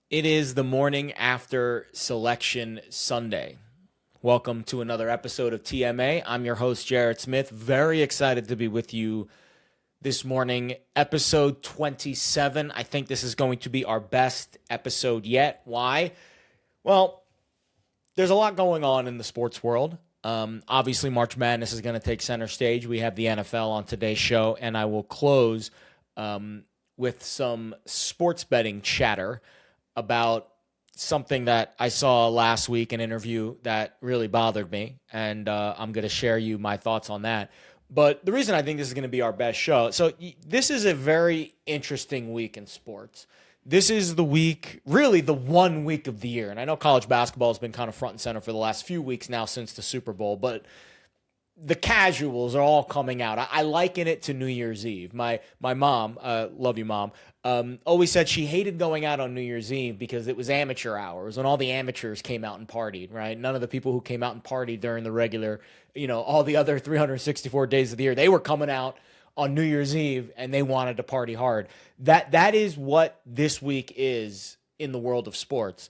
It is the morning after Selection Sunday. Welcome to another episode of TMA. I'm your host, Jared Smith. Very excited to be with you this morning. Episode 27. I think this is going to be our best episode yet. Why? Well, there's a lot going on in the sports world. Obviously, March Madness is going to take center stage. We have the NFL on today's show, and I will close with some sports betting chatter about something that I saw last week, an interview that really bothered me, and I'm going to share you my thoughts on that. But the reason I think this is going to be our best show, so this is a very interesting week in sports. This is the week, really the 1 week of the year, and I know college basketball has been kind of front and center for the last few weeks now since the Super Bowl, but the casuals are all coming out. I liken it to New Year's Eve. My mom, love you, Mom, always said she hated going out on New Year's Eve because it was amateur hours when all the amateurs came out and partied, right? None of the people who came out and partied during the regular, all the other 364 days of the year, they were coming out on New Year's Eve and they wanted to party hard. That is what this week is in the world of sports.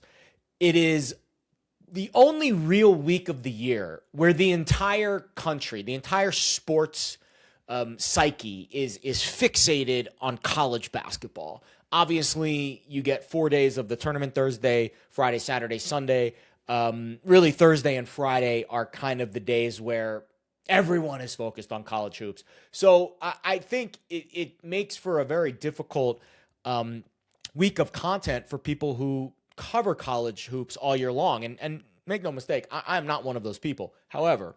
It is the only real week of the year where the entire country, the entire sports psyche is fixated on college basketball. Obviously, you get 4 days of the tournament: Thursday, Friday, Saturday, Sunday. Really, Thursday and Friday are kind of the days where everyone is focused on college hoops. So I think it makes for a very difficult week of content for people who cover college hoops all year long. And make no mistake, I'm not one of those people. However,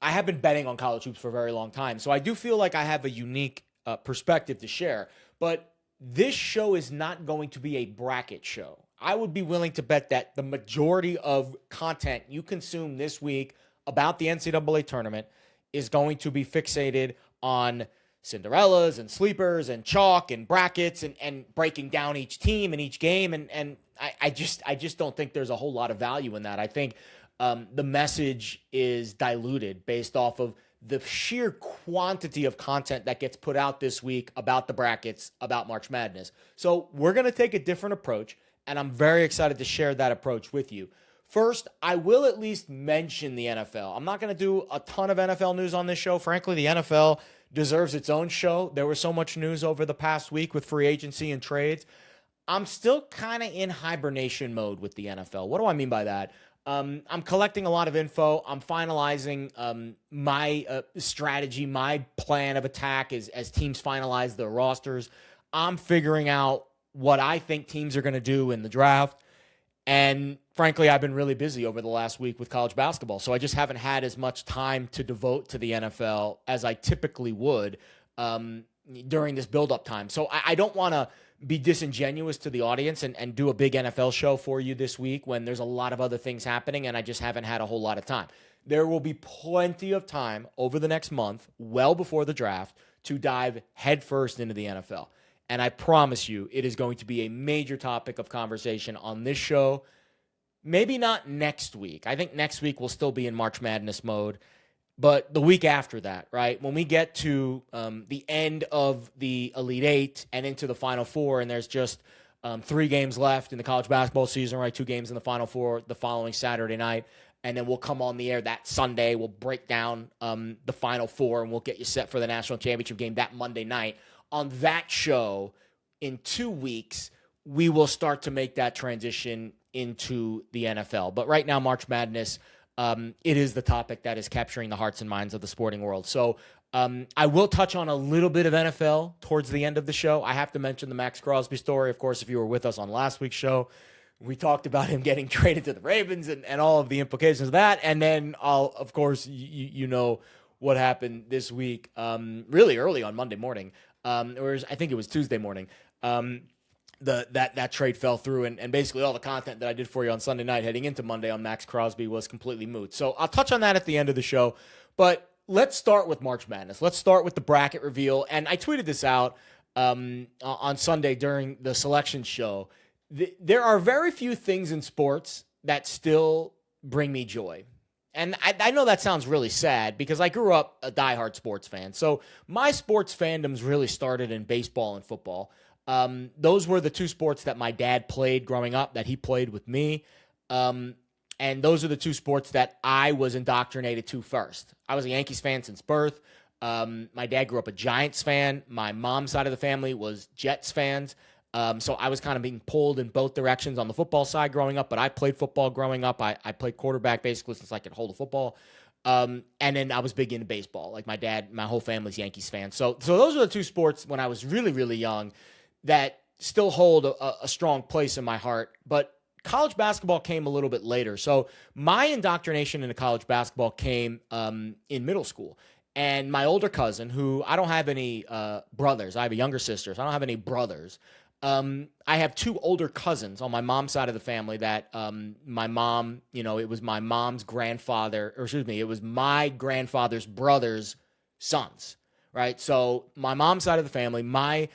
I have been betting on college hoops for a very long time, so I do feel like I have a unique perspective to share. But this show is not going to be a bracket show. I would be willing to bet that the majority of content you consume this week about the NCAA tournament is going to be fixated on Cinderellas and sleepers and chalk and brackets and breaking down each team and each game. And I just don't think there's a whole lot of value in that. I think the message is diluted based off of the sheer quantity of content that gets put out this week about the brackets, about March Madness. So we're going to take a different approach, and I'm very excited to share that approach with you. First, I will at least mention the NFL. I'm not going to do a ton of NFL news on this show. Frankly, the NFL deserves its own show. There was so much news over the past week with free agency and trades. I'm still kind of in hibernation mode with the NFL. What do I mean by that? I'm collecting a lot of info. I'm finalizing my strategy, my plan of attack as teams finalize their rosters. I'm figuring out what I think teams are going to do in the draft. And frankly, I've been really busy over the last week with college basketball, so I just haven't had as much time to devote to the NFL as I typically would during this build-up time. So I don't want to be disingenuous to the audience and do a big NFL show for you this week when there's a lot of other things happening and I just haven't had a whole lot of time. There will be plenty of time over the next month, well before the draft, to dive headfirst into the NFL. And I promise you, it is going to be a major topic of conversation on this show. Maybe not next week. I think next week we'll still be in March Madness mode. But the week after that, right, when we get to the end of the Elite Eight and into the Final Four, and there's just 3 games left in the college basketball season, right, 2 games in the Final Four the following Saturday night, and then we'll come on the air that Sunday. We'll break down the Final Four, and we'll get you set for the national championship game that Monday night. On that show, in 2 weeks, we will start to make that transition into the NFL. But right now, March Madness, it is the topic that is capturing the hearts and minds of the sporting world. So I will touch on a little bit of NFL towards the end of the show. I have to mention the Max Crosby story. Of course, if you were with us on last week's show, we talked about him getting traded to the Ravens and all of the implications of that. And then, of course, you know what happened this week, really early on Monday morning. Or I think it was Tuesday morning. That trade fell through, and basically all the content that I did for you on Sunday night heading into Monday on Max Crosby was completely moot. So I'll touch on that at the end of the show. But let's start with March Madness. Let's start with the bracket reveal. And I tweeted this out on Sunday during the selection show. There are very few things in sports that still bring me joy. And I know that sounds really sad because I grew up a diehard sports fan. So my sports fandoms really started in baseball and football. Those were the two sports that my dad played growing up, that he played with me. And those are the two sports that I was indoctrinated to first. I was a Yankees fan since birth. My dad grew up a Giants fan. My mom's side of the family was Jets fans. So I was kind of being pulled in both directions on the football side growing up, but I played football growing up. I played quarterback basically since I could hold a football. And then I was big into baseball. Like my dad, my whole family's Yankees fans. So those are the two sports when I was really, really young that still hold a strong place in my heart. But college basketball came a little bit later. So my indoctrination into college basketball came in middle school. And my older cousin, who I don't have any brothers. I have a younger sister, so I don't have any brothers. I have two older cousins on my mom's side of the family that my mom, it was my mom's grandfather, or excuse me, it was my grandfather's brother's sons, right? So my mom's side of the family, my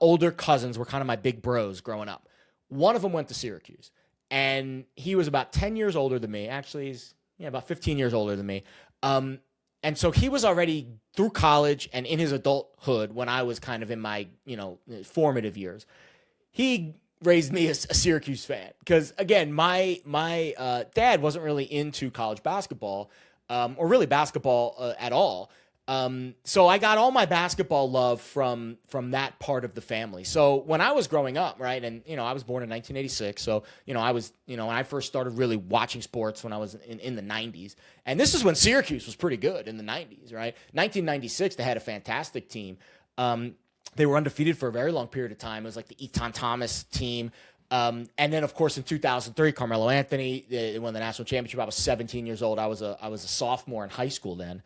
older cousins were kind of my big bros growing up. One of them went to Syracuse, and he was about 10 years older than me. Actually, he's about 15 years older than me. And so he was already through college and in his adulthood when I was kind of in my, formative years. He raised me as a Syracuse fan because, again, my dad wasn't really into college basketball or really basketball at all. So I got all my basketball love from that part of the family. So when I was growing up, right, and, I was born in 1986. So, I was, when I first started really watching sports when I was in the 90s. And this is when Syracuse was pretty good in the 90s, right? 1996, they had a fantastic team. They were undefeated for a very long period of time. It was like the Eton Thomas team. And then, of course, in 2003, Carmelo Anthony, they won the national championship. I was 17 years old. I was a sophomore in high school then.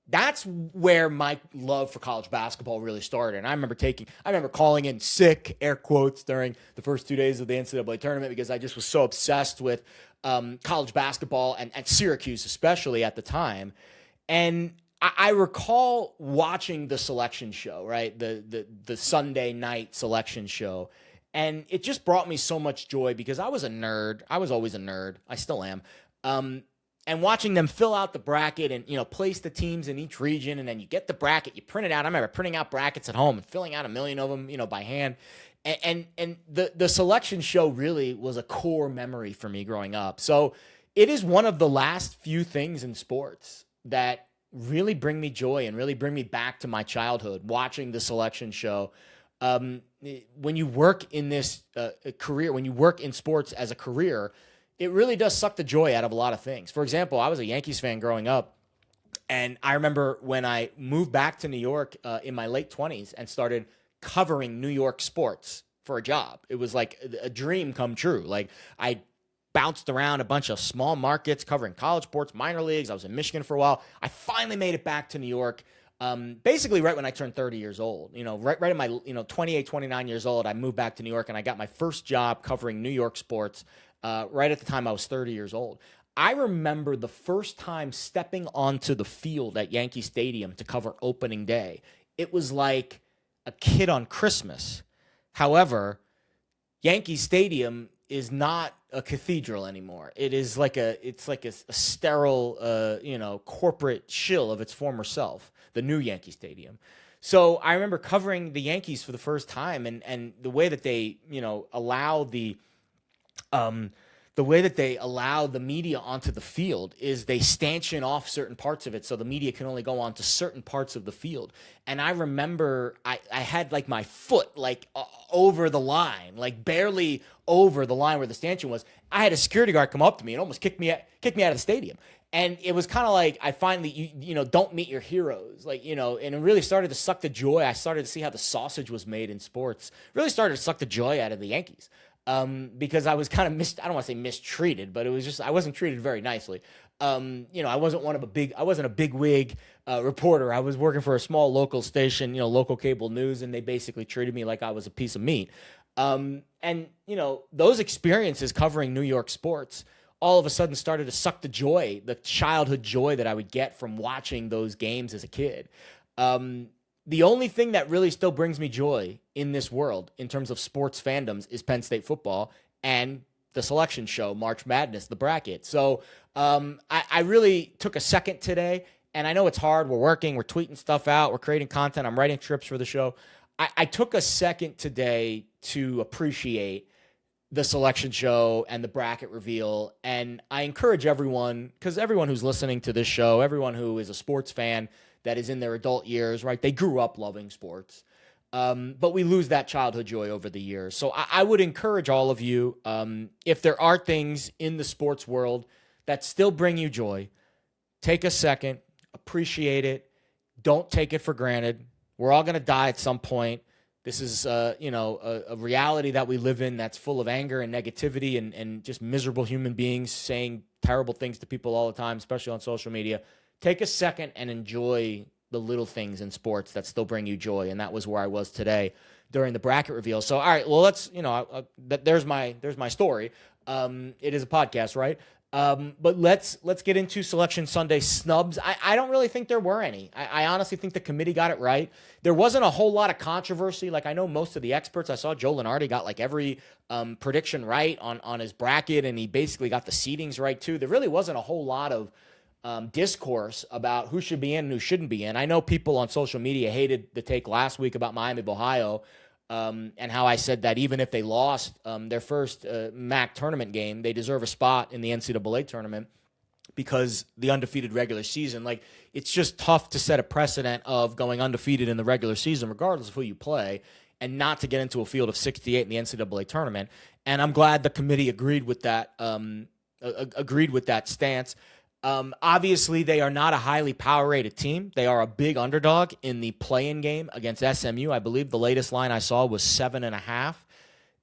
That's where my love for college basketball really started. And I remember calling in sick, air quotes, during the first 2 days of the NCAA tournament because I just was so obsessed with college basketball and Syracuse, especially at the time. And I recall watching the selection show, right? The Sunday night selection show. And it just brought me so much joy because I was a nerd. I was always a nerd. I still am. And watching them fill out the bracket and, place the teams in each region, and then you get the bracket, you print it out. I remember printing out brackets at home and filling out 1 million of them, by hand. And the selection show really was a core memory for me growing up. So it is one of the last few things in sports that really bring me joy and really bring me back to my childhood, watching the selection show. When you work in this career, when you work in sports as a career, it really does suck the joy out of a lot of things. For example, I was a Yankees fan growing up, and I remember when I moved back to New York in my late 20s and started covering New York sports for a job. It was like a dream come true. Like, I bounced around a bunch of small markets covering college sports, minor leagues. I was in Michigan for a while. I finally made it back to New York, basically right when I turned 30 years old. Right in my 28, 29 years old, I moved back to New York, and I got my first job covering New York sports right at the time I was 30 years old. I remember the first time stepping onto the field at Yankee Stadium to cover opening day. It was like a kid on Christmas. However, Yankee Stadium is not a cathedral anymore. It's like a sterile, corporate shill of its former self, the new Yankee Stadium. So I remember covering the Yankees for the first time, and the way that they, allow the media onto the field is they stanchion off certain parts of it so the media can only go on to certain parts of the field. And I remember I had like my foot over the line, like barely over the line where the stanchion was. I had a security guard come up to me and almost kick me out of the stadium. And it was kind of like I finally, don't meet your heroes. And it really started to suck the joy. I started to see how the sausage was made in sports. Really started to suck the joy out of the Yankees. Because I was kind of I don't want to say mistreated, but it was just, I wasn't treated very nicely. I wasn't a big wig reporter. I was working for a small local station, local cable news, and they basically treated me like I was a piece of meat. Those experiences covering New York sports all of a sudden started to suck the childhood joy that I would get from watching those games as a kid. The only thing that really still brings me joy in this world in terms of sports fandoms is Penn State football and the selection show, March Madness, the bracket. So I really took a second today, and I know it's hard. We're working, we're tweeting stuff out, we're creating content, I'm writing scripts for the show. I took a second today to appreciate the selection show and the bracket reveal. And I encourage everyone, because everyone who's listening to this show, everyone who is a sports fan that is in their adult years, right? They grew up loving sports. But we lose that childhood joy over the years. So I would encourage all of you, if there are things in the sports world that still bring you joy, take a second, appreciate it. Don't take it for granted. We're all going to die at some point. This is, a reality that we live in that's full of anger and negativity and just miserable human beings saying terrible things to people all the time, especially on social media. Take a second and enjoy the little things in sports that still bring you joy. And that was where I was today during the bracket reveal. So, all right, well, let's, there's my story. It is a podcast, right? But let's get into Selection Sunday snubs. I don't really think there were any. I honestly think the committee got it right. There wasn't a whole lot of controversy. Like, I know most of the experts, I saw Joe Lenardi got like every prediction right on his bracket, and he basically got the seedings right too. There really wasn't a whole lot of discourse about who should be in and who shouldn't be in. I know people on social media hated the take last week about Miami of Ohio, and how I said that even if they lost their first MAC tournament game, they deserve a spot in the NCAA tournament because the undefeated regular season, like, it's just tough to set a precedent of going undefeated in the regular season, regardless of who you play, and not to get into a field of 68 in the NCAA tournament. And I'm glad the committee agreed with that stance. Obviously, they are not a highly power-rated team. They are a big underdog in the play-in game against SMU. I believe the latest line I saw was 7.5.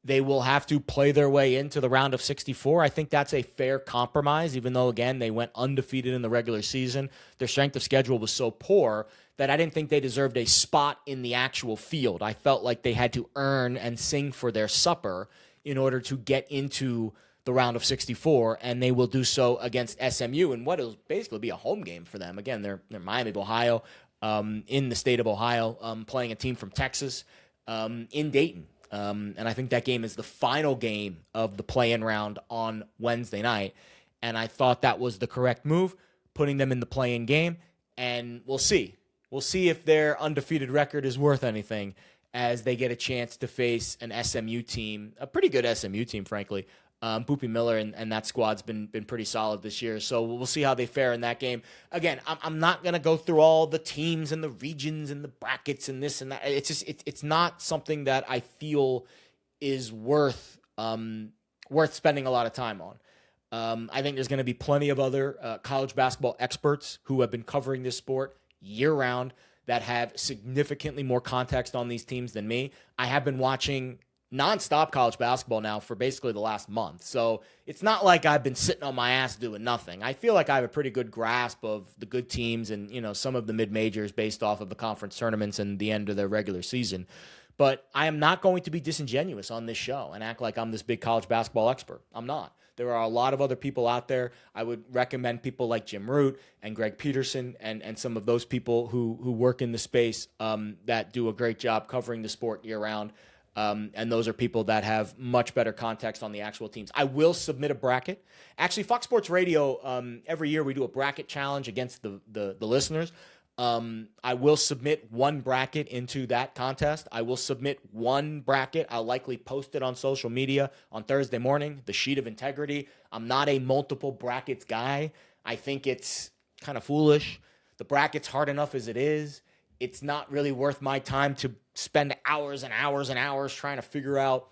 They will have to play their way into the round of 64. I think that's a fair compromise, even though, again, they went undefeated in the regular season. Their strength of schedule was so poor that I didn't think they deserved a spot in the actual field. I felt like they had to earn and sing for their supper in order to get into the round of 64, and they will do so against SMU in what will basically be a home game for them. Again, they're Miami of Ohio, in the state of Ohio, playing a team from Texas in Dayton. And I think that game is the final game of the play-in round on Wednesday night. And I thought that was the correct move, putting them in the play-in game. And we'll see. We'll see if their undefeated record is worth anything as they get a chance to face an SMU team, a pretty good SMU team, frankly. Boopy Miller and that squad's been pretty solid this year. So we'll see how they fare in that game. Again, I'm not going to go through all the teams and the regions and the brackets and this and that. It's just it's not something that I feel is worth spending a lot of time on. I think there's going to be plenty of other college basketball experts who have been covering this sport year-round that have significantly more context on these teams than me. I have been watching nonstop college basketball now for basically the last month. So it's not like I've been sitting on my ass doing nothing. I feel like I have a pretty good grasp of the good teams and, some of the mid-majors based off of the conference tournaments and the end of their regular season. But I am not going to be disingenuous on this show and act like I'm this big college basketball expert. I'm not. There are a lot of other people out there. I would recommend people like Jim Root and Greg Peterson and some of those people who work in the space that do a great job covering the sport year-round. And those are people that have much better context on the actual teams. I will submit a bracket. Actually, Fox Sports Radio, every year we do a bracket challenge against the listeners. I will submit one bracket into that contest. I will submit one bracket. I'll likely post it on social media on Thursday morning, the Sheet of Integrity. I'm not a multiple brackets guy. I think it's kind of foolish. The bracket's hard enough as it is. It's not really worth my time to spend hours and hours and hours trying to figure out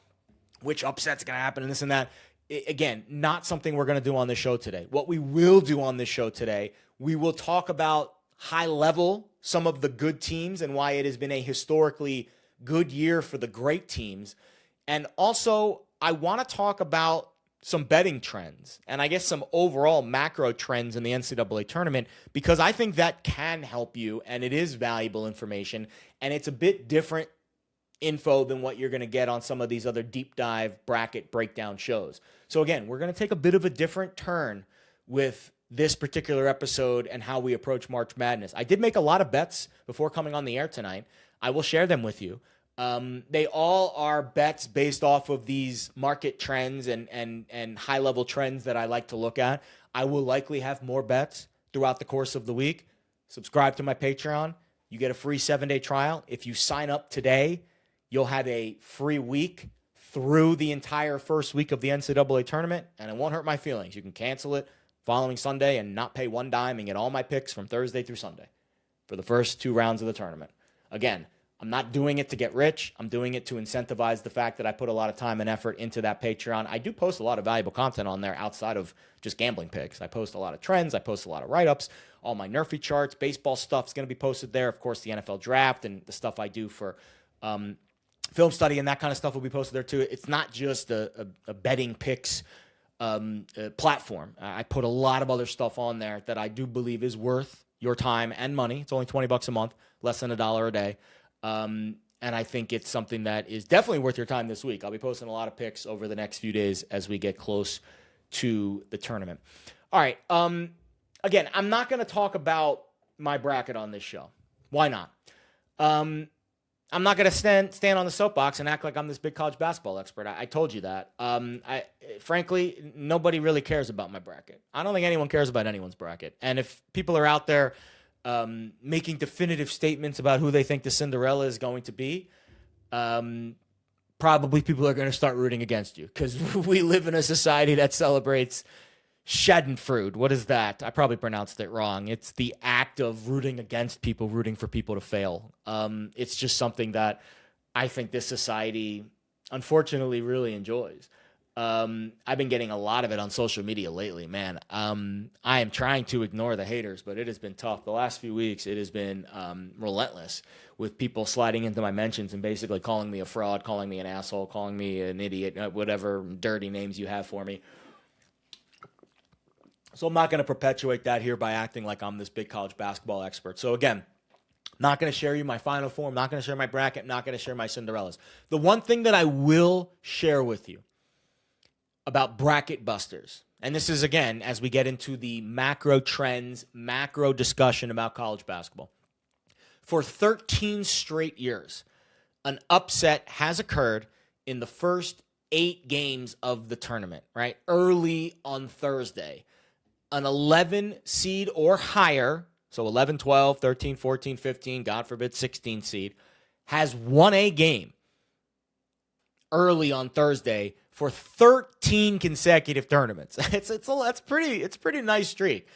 which upset's going to happen and this and that. Again, not something we're going to do on this show today. What we will do on this show today, we will talk about high level some of the good teams and why it has been a historically good year for the great teams. And also, I want to talk about some betting trends and I guess some overall macro trends in the NCAA tournament, because I think that can help you and it is valuable information and it's a bit different info than what you're going to get on some of these other deep dive bracket breakdown shows. So again, we're going to take a bit of a different turn with this particular episode and how we approach March Madness. I did make a lot of bets before coming on the air tonight. I will share them with you. They all are bets based off of these market trends and high-level trends that I like to look at. I will likely have more bets throughout the course of the week. Subscribe to my Patreon. You get a free 7-day trial. If you sign up today You'll have a free week through the entire first week of the NCAA tournament, and it won't hurt my feelings. You can cancel it following Sunday and not pay one dime and get all my picks from Thursday through Sunday for the first 2 rounds of the tournament. Again, I'm not doing it to get rich. I'm doing it to incentivize the fact that I put a lot of time and effort into that Patreon. I do post a lot of valuable content on there outside of just gambling picks. I post a lot of trends. I post a lot of write-ups. All my Nerfy charts, baseball stuff is going to be posted there. Of course, the NFL draft and the stuff I do for film study and that kind of stuff will be posted there too. It's not just a betting picks platform. I put a lot of other stuff on there that I do believe is worth your time and money. It's only $20 a month, less than $1 a day. And I think it's something that is definitely worth your time this week. I'll be posting a lot of picks over the next few days as we get close to the tournament. All right. Again, I'm not going to talk about my bracket on this show. Why not? I'm not going to stand on the soapbox and act like I'm this big college basketball expert. I told you that. Frankly, nobody really cares about my bracket. I don't think anyone cares about anyone's bracket. And if people are out there making definitive statements about who they think the Cinderella is going to be, probably people are going to start rooting against you because we live in a society that celebrates Schadenfreude. What is that? I probably pronounced it wrong. It's the act of rooting against people, rooting for people to fail. It's just something that I think this society, unfortunately, really enjoys. I've been getting a lot of it on social media lately, man. I am trying to ignore the haters, but it has been tough. The last few weeks, it has been relentless with people sliding into my mentions and basically calling me a fraud, calling me an asshole, calling me an idiot, whatever dirty names you have for me. So I'm not going to perpetuate that here by acting like I'm this big college basketball expert. So again, not going to share you my Final Four. I'm not going to share my bracket. I'm not going to share my Cinderellas. The one thing that I will share with you about bracket busters, and this is, again, as we get into the macro trends, macro discussion about college basketball. For 13 straight years, an upset has occurred in the first 8 games of the tournament, right? Early on Thursday. An 11 seed or higher, so 11, 12, 13, 14, 15, God forbid 16 seed, has won a game early on Thursday for 13 consecutive tournaments. It's pretty nice streak.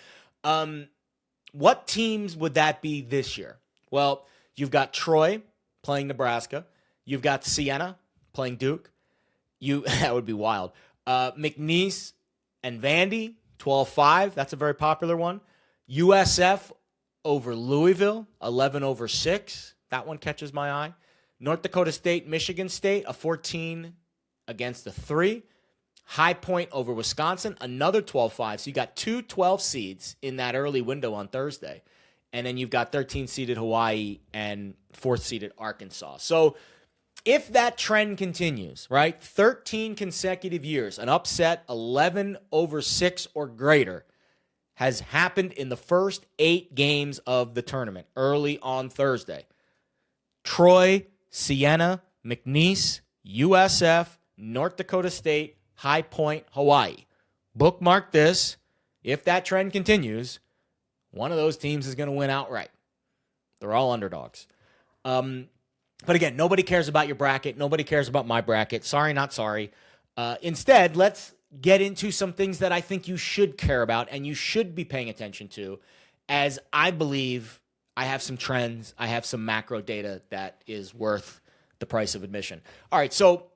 What teams would that be this year? Well, you've got Troy playing Nebraska. You've got Siena playing Duke. That would be wild. McNeese and Vandy, 12-5. That's a very popular one. USF over Louisville, 11-6. That one catches my eye. North Dakota State, Michigan State, a 14 against a 3. High Point over Wisconsin, another 12-5. So you got 2 12 seeds in that early window on Thursday. And then you've got 13-seeded Hawaii and 4th-seeded Arkansas. So if that trend continues, right, 13 consecutive years, an upset 11-6 or greater has happened in the first 8 games of the tournament early on Thursday. Troy, Siena, McNeese, USF, North Dakota State, High Point, Hawaii. Bookmark this. If that trend continues, one of those teams is going to win outright. They're all underdogs. But again, nobody cares about your bracket. Nobody cares about my bracket. Sorry, not sorry. Instead, let's get into some things that I think you should care about and you should be paying attention to, as I believe I have some trends. I have some macro data that is worth the price of admission. All right, so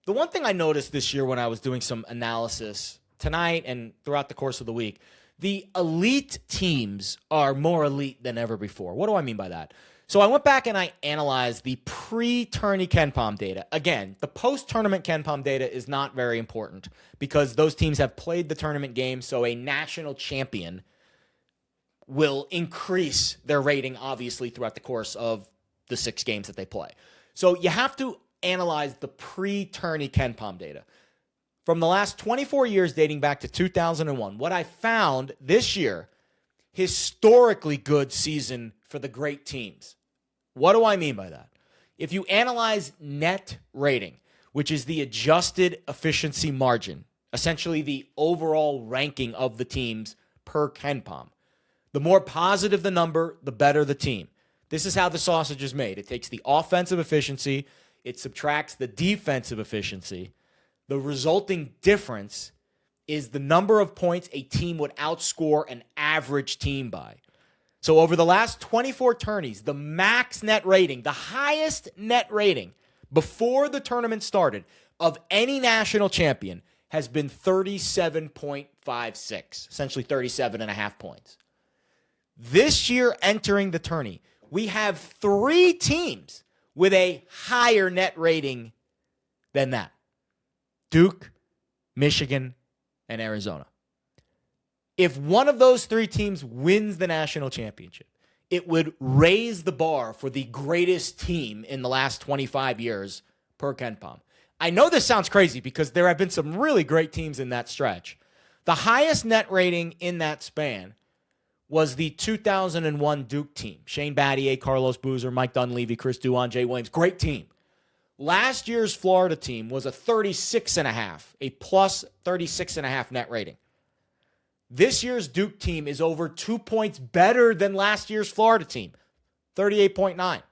the one thing I noticed this year when I was doing some analysis tonight and throughout the course of the week, the elite teams are more elite than ever before. What do I mean by that? So I went back and I analyzed the pre-tourney KenPom data. Again, the post-tournament KenPom data is not very important because those teams have played the tournament game, so a national champion will increase their rating, obviously, throughout the course of the 6 games that they play. So you have to analyze the pre-tourney KenPom data. From the last 24 years dating back to 2001, what I found this year, historically good season for the great teams. What do I mean by that? If you analyze net rating, which is the adjusted efficiency margin, essentially the overall ranking of the teams per KenPom, the more positive the number, the better the team. This is how the sausage is made. It takes the offensive efficiency, it subtracts the defensive efficiency. The resulting difference is the number of points a team would outscore an average team by. So over the last 24 tourneys, the max net rating, the highest net rating before the tournament started of any national champion has been 37.56, essentially 37.5 points. This year entering the tourney, we have 3 teams with a higher net rating than that. Duke, Michigan, and Arizona. If one of those 3 teams wins the national championship, it would raise the bar for the greatest team in the last 25 years per KenPom. I know this sounds crazy because there have been some really great teams in that stretch. The highest net rating in that span was the 2001 Duke team. Shane Battier, Carlos Boozer, Mike Dunleavy, Chris Duhon, Jay Williams. Great team. Last year's Florida team was a 36.5, a plus 36.5 net rating. This year's Duke team is over 2 points better than last year's Florida team, 38.9.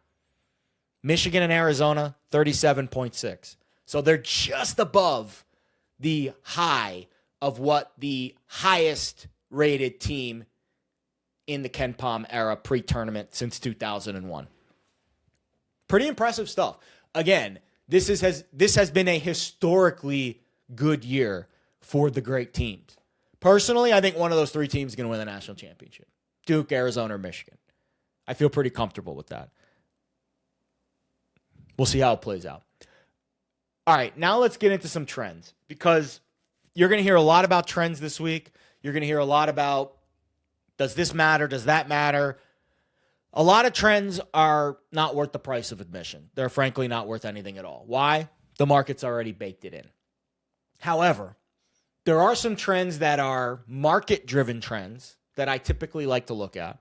Michigan and Arizona, 37.6. So they're just above the high of what the highest rated team in the KenPom era pre-tournament since 2001. Pretty impressive stuff. Again, this has been a historically good year for the great teams. Personally, I think one of those 3 teams is going to win the national championship. Duke, Arizona, or Michigan. I feel pretty comfortable with that. We'll see how it plays out. All right, now let's get into some trends because you're going to hear a lot about trends this week. You're going to hear a lot about, does this matter? Does that matter? A lot of trends are not worth the price of admission. They're frankly not worth anything at all. Why? The market's already baked it in. However, there are some trends that are market-driven trends that I typically like to look at.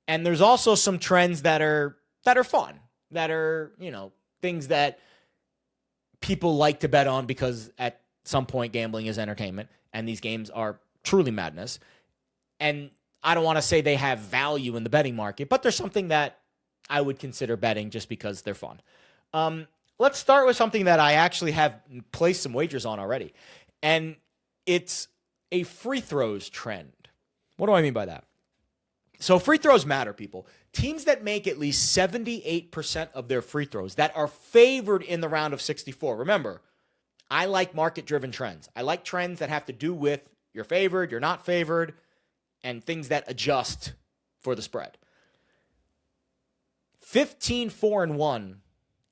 And there's also some trends that are fun, that are, things that people like to bet on because at some point gambling is entertainment and these games are truly madness. And I don't want to say they have value in the betting market, but there's something that I would consider betting just because they're fun. Let's start with something that I actually have placed some wagers on already. And it's a free throws trend. What do I mean by that? So free throws matter, people. Teams that make at least 78% of their free throws that are favored in the round of 64. Remember, I like market-driven trends. I like trends that have to do with you're favored, you're not favored, and things that adjust for the spread. 15-4-1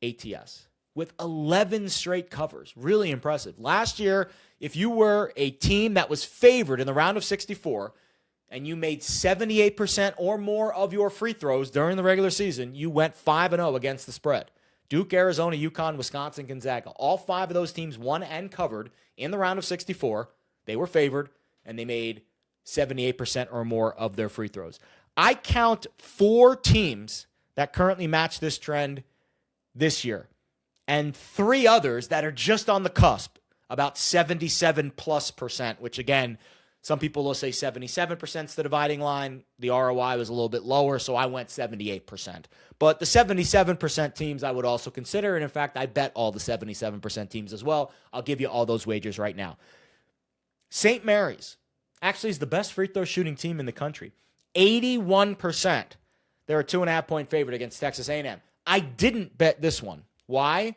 ATS with 11 straight covers. Really impressive. Last year, if you were a team that was favored in the round of 64 and you made 78% or more of your free throws during the regular season, you went 5-0 against the spread. Duke, Arizona, UConn, Wisconsin, Gonzaga. All 5 of those teams won and covered in the round of 64. They were favored, and they made 78% or more of their free throws. I count 4 teams that currently match this trend this year, and 3 others that are just on the cusp, about 77+%, which again, some people will say 77% is the dividing line. The ROI was a little bit lower, so I went 78%. But the 77% teams I would also consider, and in fact, I bet all the 77% teams as well. I'll give you all those wagers right now. St. Mary's actually is the best free throw shooting team in the country. 81%. They're a 2.5-point favorite against Texas A&M. I didn't bet this one. Why?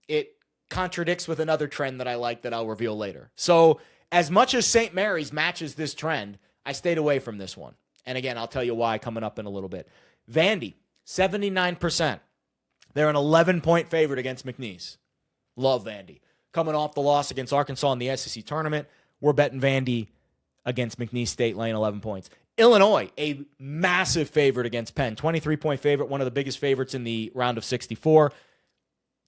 It contradicts with another trend that I like that I'll reveal later. So as much as St. Mary's matches this trend, I stayed away from this one. And again, I'll tell you why coming up in a little bit. Vandy, 79%. They're an 11-point favorite against McNeese. Love Vandy. Coming off the loss against Arkansas in the SEC tournament, we're betting Vandy against McNeese State, laying 11 points. Illinois, a massive favorite against Penn. 23-point favorite, one of the biggest favorites in the round of 64.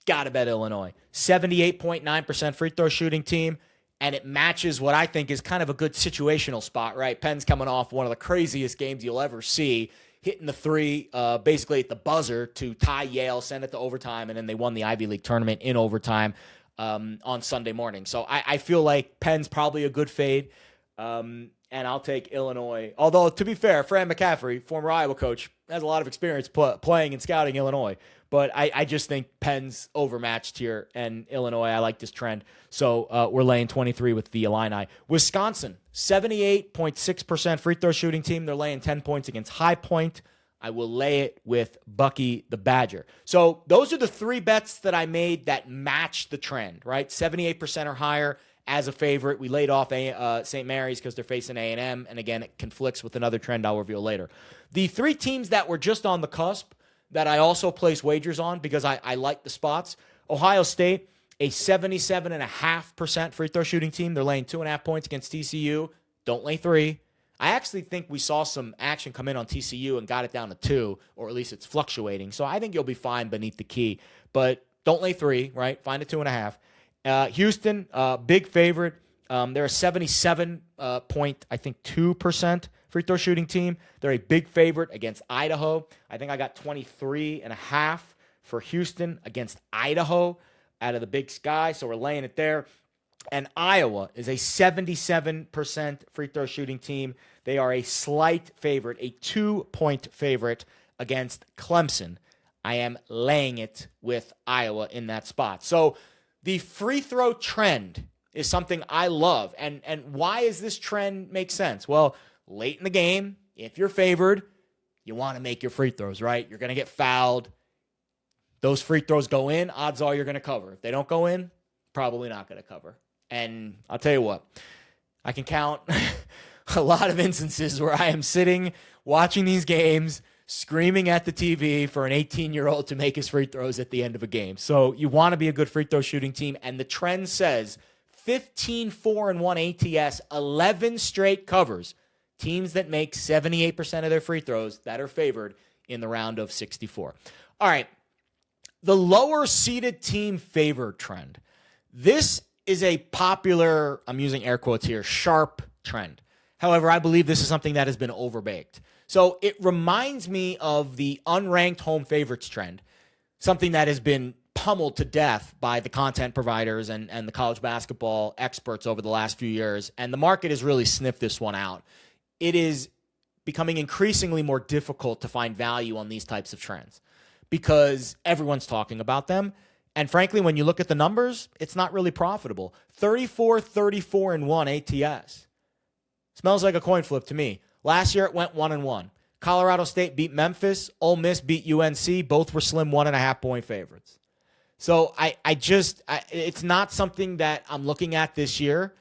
Got to bet Illinois. 78.9% free throw shooting team, and it matches what I think is kind of a good situational spot, right? Penn's coming off one of the craziest games you'll ever see, hitting the 3 basically at the buzzer to tie Yale, send it to overtime, and then they won the Ivy League tournament in overtime on Sunday morning. So I feel like Penn's probably a good fade. And I'll take Illinois. Although, to be fair, Fran McCaffrey, former Iowa coach, has a lot of experience playing and scouting Illinois. But I just think Penn's overmatched here, and Illinois, I like this trend. So we're laying 23 with the Illini. Wisconsin, 78.6% free throw shooting team. They're laying 10 points against High Point. I will lay it with Bucky the Badger. So those are the three bets that I made that match the trend, right? 78% or higher as a favorite. We laid off St. Mary's because they're facing A&M, and again, it conflicts with another trend I'll reveal later. The three teams that were just on the cusp that I also place wagers on because I like the spots. Ohio State, a 77.5% free throw shooting team. They're laying 2.5 points against TCU. Don't lay 3. I actually think we saw some action come in on TCU and got it down to 2, or at least it's fluctuating. So I think you'll be fine beneath the key. But don't lay 3, right? Find a 2.5. Houston, big favorite. They're a 77 point, I think, 2% free throw shooting team. They're a big favorite against Idaho. I think I got 23.5 for Houston against Idaho out of the Big Sky. So we're laying it there. And Iowa is a 77% free throw shooting team. They are a slight favorite, a 2-point favorite against Clemson. I am laying it with Iowa in that spot. So the free throw trend is something I love. And why does this trend make sense? Well, late in the game, if you're favored, you want to make your free throws, right? You're going to get fouled. Those free throws go in, odds are you're going to cover. If they don't go in, probably not going to cover. And I'll tell you what, I can count a lot of instances where I am sitting watching these games, screaming at the TV for an 18-year-old to make his free throws at the end of a game. So you want to be a good free throw shooting team, and the trend says 15-4-1 ATS, 11 straight covers. Teams that make 78% of their free throws that are favored in the round of 64. All right, the lower seeded team favored trend. This is a popular, I'm using air quotes here, sharp trend. However, I believe this is something that has been overbaked. So it reminds me of the unranked home favorites trend, something that has been pummeled to death by the content providers and the college basketball experts over the last few years. And the market has really sniffed this one out. It is becoming increasingly more difficult to find value on these types of trends because everyone's talking about them. And frankly, when you look at the numbers, it's not really profitable. 34-34-1 ATS. Smells like a coin flip to me. Last year, it went 1-1. Colorado State beat Memphis. Ole Miss beat UNC. Both were slim 1.5 point favorites. So it's not something that I'm looking at this year.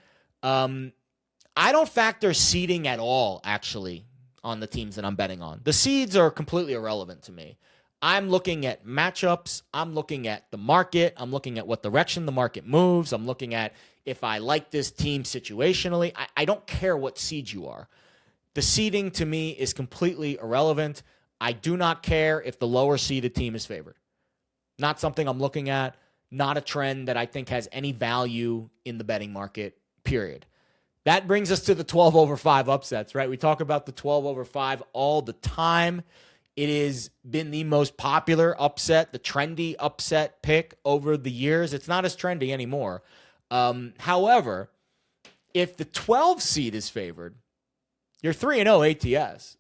I don't factor seeding at all, actually, on the teams that I'm betting on. The seeds are completely irrelevant to me. I'm looking at matchups. I'm looking at the market. I'm looking at what direction the market moves. I'm looking at if I like this team situationally. I don't care what seed you are. The seeding to me is completely irrelevant. I do not care if the lower seeded team is favored. Not something I'm looking at. Not a trend that I think has any value in the betting market, period. That brings us to the 12 over 5 upsets, right? We talk about the 12 over 5 all the time. It has been the most popular upset, the trendy upset pick over the years. It's not as trendy anymore. However, if the 12 seed is favored, you're 3-0 ATS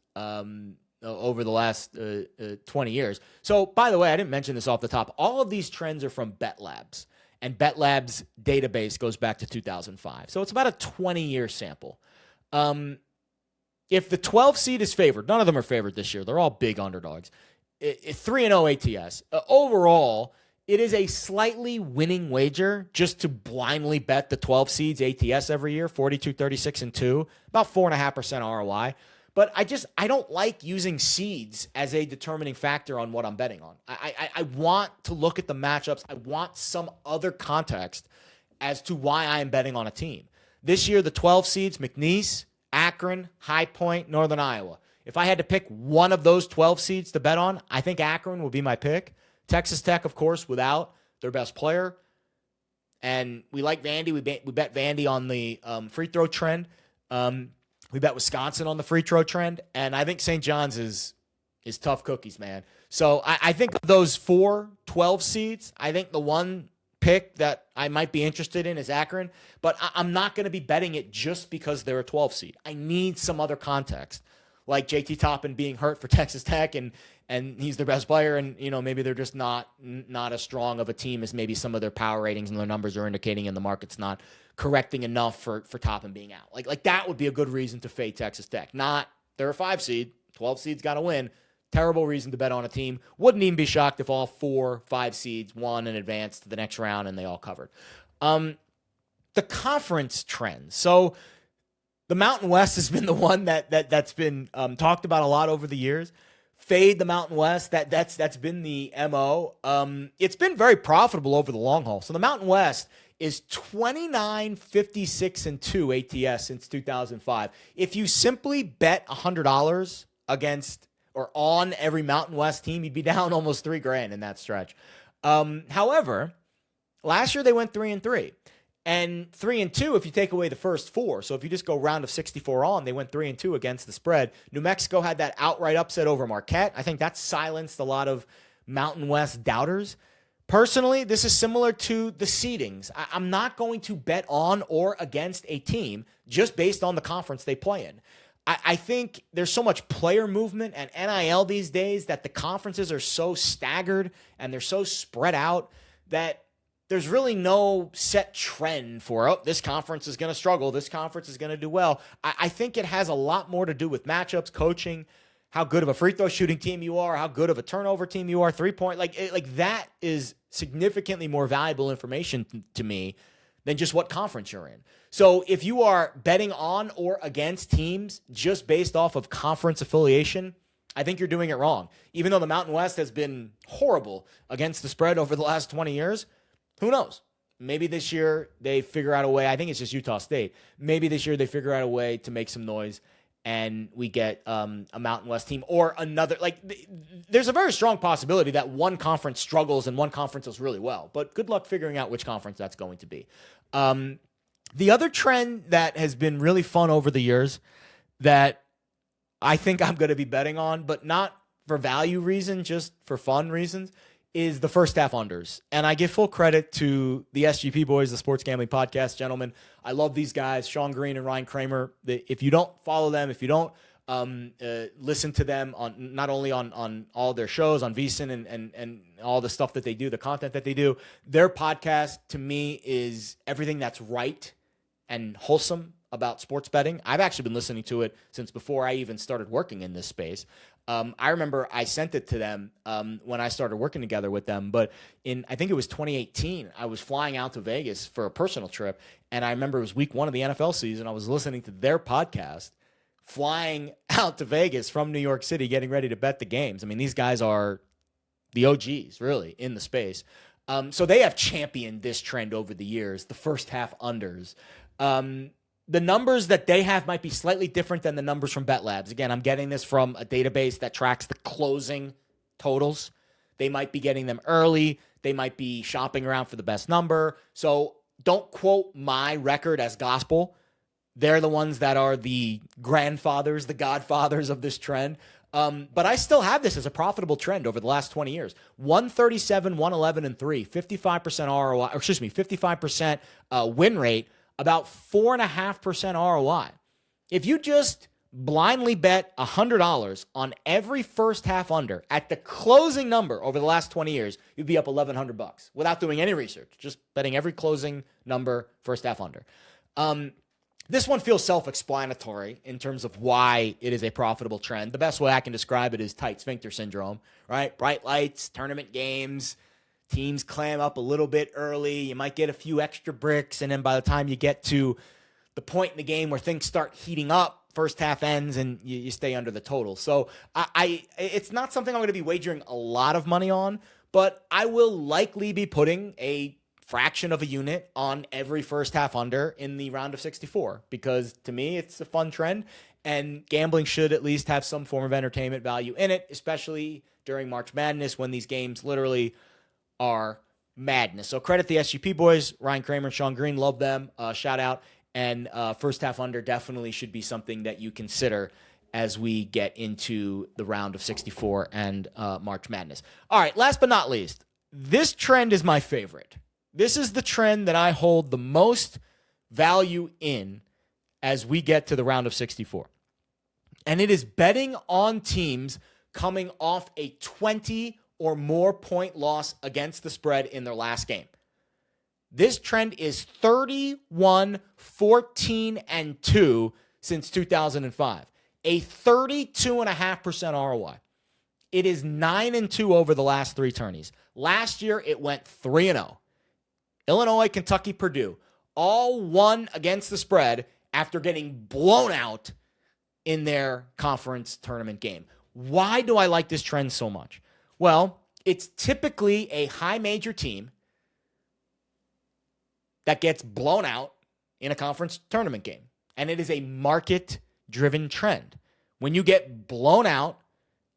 over the last 20 years. So, by the way, I didn't mention this off the top. All of these trends are from Bet Labs, and Bet Labs' database goes back to 2005. So it's about a 20-year sample. If the 12 seed is favored, none of them are favored this year. They're all big underdogs. 3-0 ATS. Overall, it is a slightly winning wager just to blindly bet the 12 seeds ATS every year, 42, 36, and 2, about 4.5% ROI. But I don't like using seeds as a determining factor on what I'm betting on. I want to look at the matchups. I want some other context as to why I am betting on a team. This year, the 12 seeds, McNeese, Akron, High Point, Northern Iowa. If I had to pick one of those 12 seeds to bet on, I think Akron would be my pick. Texas Tech, of course, without their best player. And we like Vandy. We bet Vandy on the free throw trend. We bet Wisconsin on the free throw trend. And I think St. John's is tough cookies, man. So I think of those 12 seeds, I think the one pick that I might be interested in is Akron, but I'm not going to be betting it just because they're a 12 seed. I need some other context. like JT Toppin being hurt for Texas Tech and he's their best player, and maybe they're just not as strong of a team as maybe some of their power ratings and their numbers are indicating, and the market's not correcting enough for Toppin being out. Like that would be a good reason to fade Texas Tech. Not they're a 5 seed, 12 seeds got to win. Terrible reason to bet on a team. Wouldn't even be shocked if all 4, 5 seeds won and advanced to the next round and they all covered. The conference trends. So the Mountain West has been the one that's been talked about a lot over the years. Fade the Mountain West. That's been the MO. It's been very profitable over the long haul. So the Mountain West is 29-56-2 ATS since 2005. If you simply bet $100 against or on every Mountain West team, you'd be down almost $3,000 in that stretch. However, last year they went 3-3. And 3-2 if you take away the first 4. So if you just go round of 64 on, they went 3-2 against the spread. New Mexico had that outright upset over Marquette. I think that silenced a lot of Mountain West doubters. Personally, this is similar to the seedings. I'm not going to bet on or against a team just based on the conference they play in. I think there's so much player movement and NIL these days that the conferences are so staggered and they're so spread out that there's really no set trend for, this conference is going to struggle, this conference is going to do well. I think it has a lot more to do with matchups, coaching, how good of a free throw shooting team you are, how good of a turnover team you are, 3-point. Like that is significantly more valuable information to me than just what conference you're in. So if you are betting on or against teams just based off of conference affiliation, I think you're doing it wrong. Even though the Mountain West has been horrible against the spread over the last 20 years, who knows? Maybe this year they figure out a way. I think it's just Utah State. Maybe this year they figure out a way to make some noise and we get a Mountain West team or another. There's a very strong possibility that one conference struggles and one conference does really well. But good luck figuring out which conference that's going to be. The other trend that has been really fun over the years that I think I'm going to be betting on, but not for value reasons, just for fun reasons, is the first half unders. And I give full credit to the SGP boys, the Sports Gambling Podcast, gentlemen. I love these guys, Sean Green and Ryan Kramer. If you don't follow them, if you don't listen to them on not only on all their shows, on VSiN and all the stuff that they do, the content that they do, their podcast to me is everything that's right and wholesome about sports betting. I've actually been listening to it since before I even started working in this space. I remember I sent it to them when I started working together with them, but I think it was 2018, I was flying out to Vegas for a personal trip, and I remember it was week 1 of the NFL season. I was listening to their podcast, flying out to Vegas from New York City, getting ready to bet the games. I mean, these guys are the OGs, really, in the space. So they have championed this trend over the years, the first half unders. The numbers that they have might be slightly different than the numbers from Bet Labs. Again, I'm getting this from a database that tracks the closing totals. They might be getting them early. They might be shopping around for the best number. So don't quote my record as gospel. They're the ones that are the grandfathers, the godfathers of this trend. But I still have this as a profitable trend over the last 20 years. 137, 111, and 3, 55% ROI, or excuse me, 55% win rate, about 4.5% ROI. If you just blindly bet $100 on every first half under at the closing number over the last 20 years, you'd be up $1,100 without doing any research, just betting every closing number first half under. This one feels self-explanatory in terms of why it is a profitable trend. The best way I can describe it is tight sphincter syndrome, right? Bright lights, tournament games, teams clam up a little bit early. You might get a few extra bricks, and then by the time you get to the point in the game where things start heating up, first half ends, and you stay under the total. So it's not something I'm going to be wagering a lot of money on, but I will likely be putting a fraction of a unit on every first half under in the round of 64, because to me, it's a fun trend, and gambling should at least have some form of entertainment value in it, especially during March Madness when these games literally are madness. So credit the SGP boys, Ryan Kramer and Sean Green. Love them. Shout out. And first half under definitely should be something that you consider as we get into the round of 64 and March Madness. All right, last but not least, this trend is my favorite. This is the trend that I hold the most value in as we get to the round of 64. And it is betting on teams coming off a 20 or more point loss against the spread in their last game. This trend is 31, 14, and 2 since 2005. A 32.5% ROI. It is 9-2 over the last 3 tourneys. Last year, it went 3-0. Illinois, Kentucky, Purdue, all won against the spread after getting blown out in their conference tournament game. Why do I like this trend so much? Well, it's typically a high major team that gets blown out in a conference tournament game. And it is a market-driven trend. When you get blown out,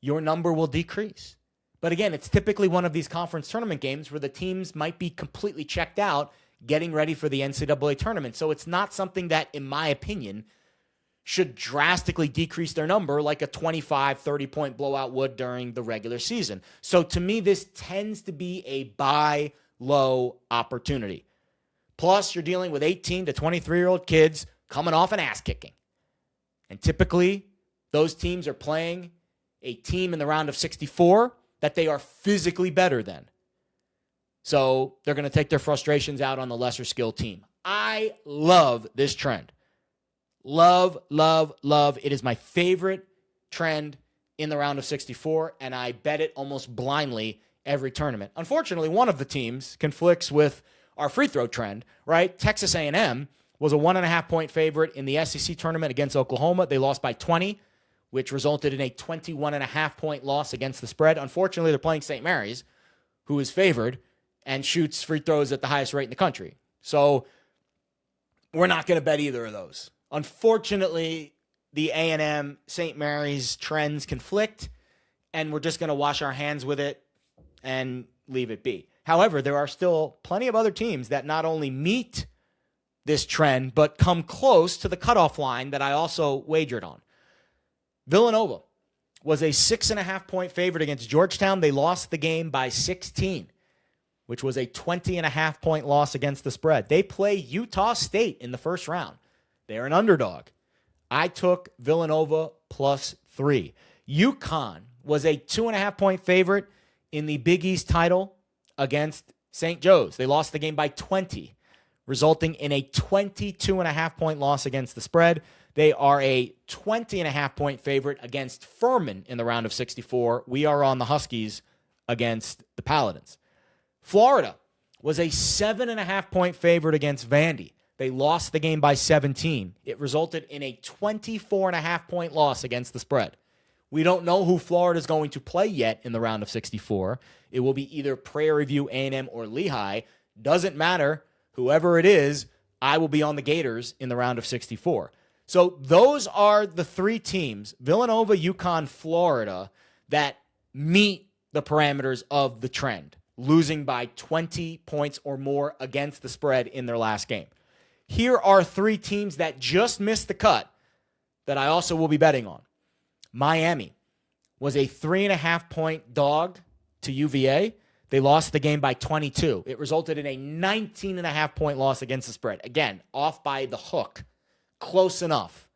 your number will decrease. But again, it's typically one of these conference tournament games where the teams might be completely checked out getting ready for the NCAA tournament. So it's not something that, in my opinion, should drastically decrease their number like a 25, 30-point blowout would during the regular season. So to me, this tends to be a buy low opportunity. Plus, you're dealing with 18 to 23-year-old kids coming off an ass kicking. And typically, those teams are playing a team in the round of 64 that they are physically better than. So they're going to take their frustrations out on the lesser skilled team. I love this trend. Love, love, love. It is my favorite trend in the round of 64, and I bet it almost blindly every tournament. Unfortunately, one of the teams conflicts with our free throw trend, right? Texas A&M was a 1.5-point favorite in the SEC tournament against Oklahoma. They lost by 20, which resulted in a 21.5-point loss against the spread. Unfortunately, they're playing St. Mary's, who is favored and shoots free throws at the highest rate in the country. So we're not going to bet either of those. Unfortunately, the A&M St. Mary's trends conflict, and we're just going to wash our hands with it and leave it be. However, there are still plenty of other teams that not only meet this trend, but come close to the cutoff line that I also wagered on. Villanova was a 6.5-point favorite against Georgetown. They lost the game by 16, which was a 20.5-point loss against the spread. They play Utah State in the first round. They're an underdog. I took Villanova +3. UConn was a 2.5-point favorite in the Big East title against St. Joe's. They lost the game by 20, resulting in a 22.5-point loss against the spread. They are a 20.5-point favorite against Furman in the round of 64. We are on the Huskies against the Paladins. Florida was a 7.5-point favorite against Vandy. They lost the game by 17. It resulted in a 24.5-point loss against the spread. We don't know who Florida is going to play yet in the round of 64. It will be either Prairie View, A&M, or Lehigh. Doesn't matter. Whoever it is, I will be on the Gators in the round of 64. So those are the 3 teams, Villanova, UConn, Florida, that meet the parameters of the trend, losing by 20 points or more against the spread in their last game. Here are 3 teams that just missed the cut that I also will be betting on. Miami was a 3.5-point dog to UVA. They lost the game by 22. It resulted in a 19.5-point loss against the spread. Again, off by the hook. Close enough.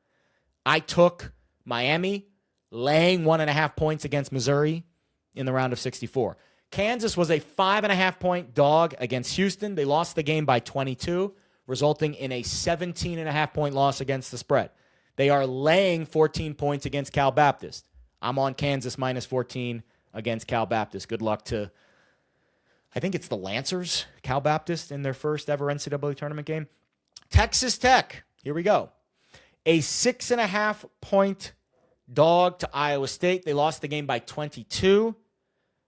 I took Miami laying 1.5 points against Missouri in the round of 64. Kansas was a 5.5-point dog against Houston. They lost the game by 22, resulting in a 17.5-point loss against the spread. They are laying 14 points against Cal Baptist. I'm on Kansas -14 against Cal Baptist. Good luck to, I think it's the Lancers, Cal Baptist, in their first ever NCAA tournament game. Texas Tech, here we go. A 6.5-point dog to Iowa State. They lost the game by 22,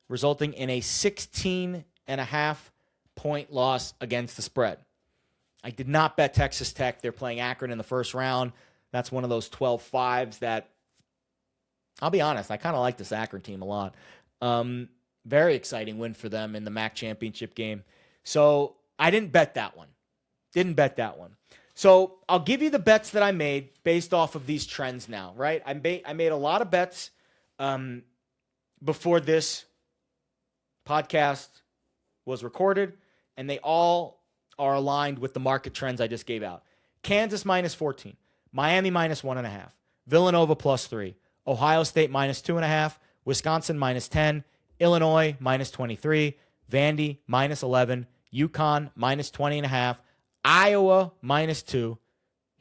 resulting in a 16.5-point loss against the spread. I did not bet Texas Tech. They're playing Akron in the first round. That's one of those 12-5s that, I'll be honest, I kind of like this Akron team a lot. Very exciting win for them in the MAC championship game. So I didn't bet that one. So I'll give you the bets that I made based off of these trends now, right? I made a lot of bets before this podcast was recorded, and they all are aligned with the market trends I just gave out. Kansas -14, Miami -1.5, Villanova +3, Ohio State -2.5, Wisconsin -10, Illinois -23, Vandy -11, UConn -20.5, Iowa -2,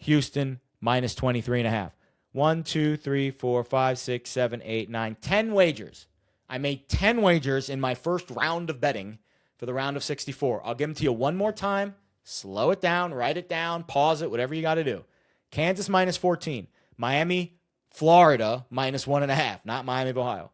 Houston -23.5. 1, 2, 3, 4, 5, 6, 7, 8, 9, 10 wagers. I made 10 wagers in my first round of betting for the round of 64. I'll give them to you one more time. Slow it down, write it down, pause it, whatever you got to do. Kansas -14. Miami, Florida -1.5, not Miami of Ohio.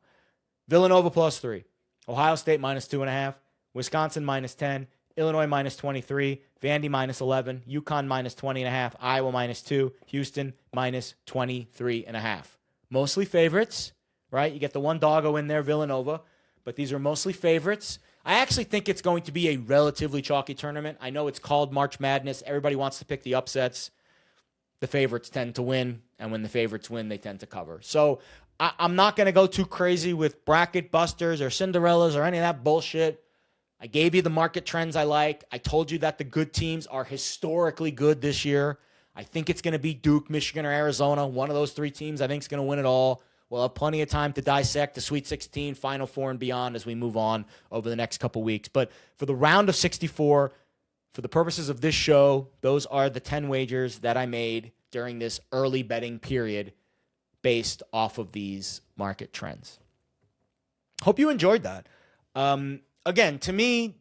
Villanova +3. Ohio State -2.5. Wisconsin -10. Illinois -23. Vandy -11. UConn -20.5. Iowa -2. Houston -23.5. Mostly favorites, right? You get the one doggo in there, Villanova, but these are mostly favorites. I actually think it's going to be a relatively chalky tournament. I know it's called March Madness. Everybody wants to pick the upsets. The favorites tend to win, and when the favorites win, they tend to cover. So I'm not going to go too crazy with bracket busters or Cinderellas or any of that bullshit. I gave you the market trends I like. I told you that the good teams are historically good this year. I think it's going to be Duke, Michigan, or Arizona. One of those three teams I think is going to win it all. We'll have plenty of time to dissect the Sweet 16, Final Four, and beyond as we move on over the next couple weeks. But for the round of 64, for the purposes of this show, those are the 10 wagers that I made during this early betting period based off of these market trends. Hope you enjoyed that. Again, to me,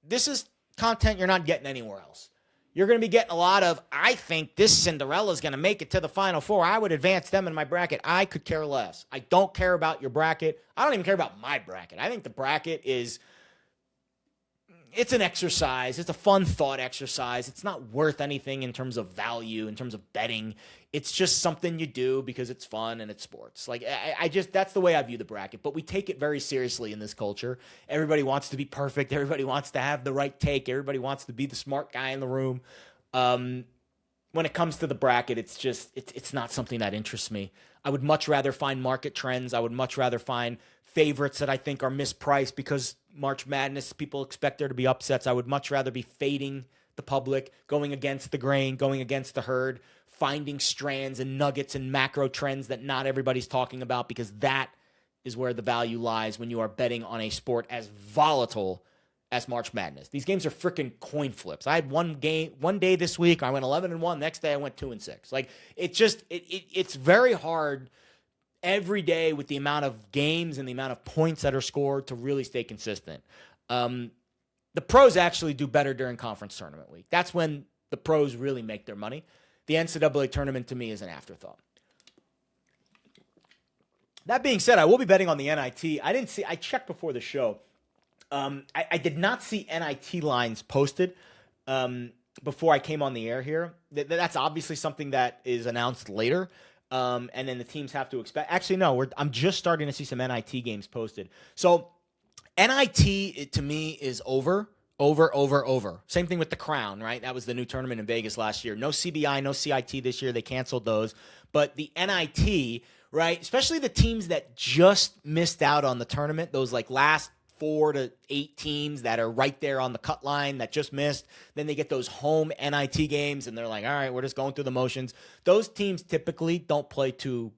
this is content you're not getting anywhere else. You're going to be getting a lot of, I think this Cinderella is going to make it to the Final Four. I would advance them in my bracket. I could care less. I don't care about your bracket. I don't even care about my bracket. I think the bracket is, it's an exercise. It's a fun thought exercise. It's not worth anything in terms of value, in terms of betting. It's just something you do because it's fun and it's sports. Like, I just, that's the way I view the bracket. But we take it very seriously in this culture. Everybody wants to be perfect. Everybody wants to have the right take. Everybody wants to be the smart guy in the room. When it comes to the bracket, it's just, it's not something that interests me. I would much rather find market trends. I would much rather find favorites that I think are mispriced because March Madness, people expect there to be upsets. I would much rather be fading the public, going against the grain, going against the herd, finding strands and nuggets and macro trends that not everybody's talking about, because that is where the value lies when you are betting on a sport as volatile as March Madness. These games are freaking coin flips. I had one day this week, I went 11-1. Next day I went 2-6. Like, it's very hard every day with the amount of games and the amount of points that are scored to really stay consistent. The pros actually do better during conference tournament week. That's when the pros really make their money. The NCAA tournament to me is an afterthought. That being said, I will be betting on the NIT. I checked before the show. I did not see NIT lines posted before I came on the air here. That's obviously something that is announced later. And then the teams have to expect. Actually, no, I'm just starting to see some NIT games posted. So NIT, to me, is over. Same thing with the Crown, right? That was the new tournament in Vegas last year. No CBI, no CIT this year. They canceled those. But the NIT, right, especially the teams that just missed out on the tournament, those like last 4 to 8 teams that are right there on the cut line that just missed. Then they get those home NIT games, and they're like, all right, we're just going through the motions. Those teams typically don't play too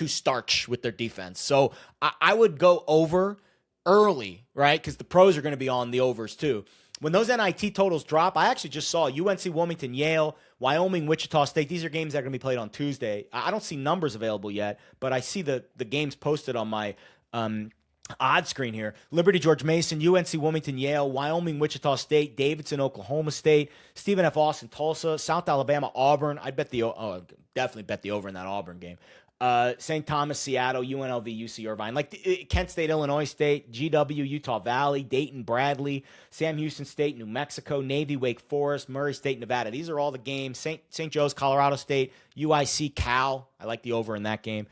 starch with their defense. So I would go over early, right? Because the pros are going to be on the overs too. When those NIT totals drop, I actually just saw UNC Wilmington, Yale, Wyoming, Wichita State. These are games that are going to be played on Tuesday. I don't see numbers available yet, but I see the games posted on my odd screen here. Liberty, George Mason, UNC Wilmington, Yale, Wyoming, Wichita State, Davidson, Oklahoma State, Stephen F. Austin, Tulsa, South Alabama, Auburn. I'd definitely bet the over in that Auburn game. St. Thomas, Seattle, UNLV, UC Irvine, like Kent State, Illinois State, GW, Utah Valley, Dayton, Bradley, Sam Houston State, New Mexico, Navy, Wake Forest, Murray State, Nevada. These are all the games. St. Joe's, Colorado State, UIC, Cal. I like the over in that game.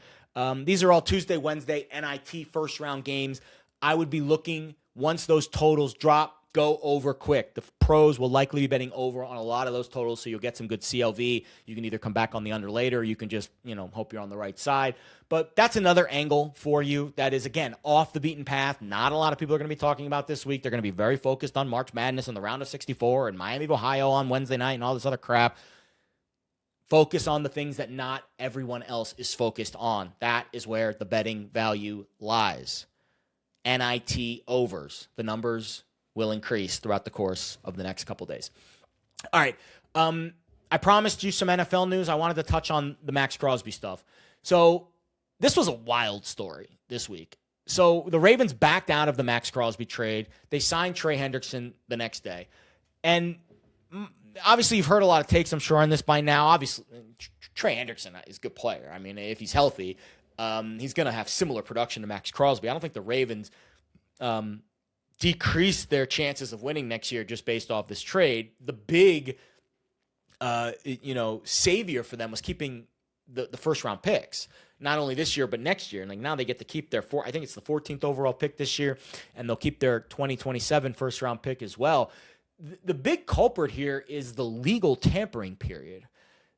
These are all Tuesday, Wednesday, NIT first round games. I would be looking, once those totals drop, go over quick. The pros will likely be betting over on a lot of those totals, so you'll get some good CLV. You can either come back on the under later, or you can just, hope you're on the right side. But that's another angle for you that is, again, off the beaten path. Not a lot of people are going to be talking about this week. They're going to be very focused on March Madness and the round of 64 and Miami of Ohio on Wednesday night and all this other crap. Focus on the things that not everyone else is focused on. That is where the betting value lies. NIT overs. The numbers will increase throughout the course of the next couple days. All right. I promised you some NFL news. I wanted to touch on the Max Crosby stuff. So this was a wild story this week. So the Ravens backed out of the Max Crosby trade. They signed Trey Hendrickson the next day. And obviously you've heard a lot of takes, I'm sure, on this by now. Obviously, Trey Hendrickson is a good player. I mean, if he's healthy, he's going to have similar production to Max Crosby. I don't think the Ravens decrease their chances of winning next year just based off this trade. The big, savior for them was keeping the first-round picks. Not only this year, but next year. And now they get to keep their I think it's the 14th overall pick this year, and they'll keep their 2027 first-round pick as well. The big culprit here is the legal tampering period.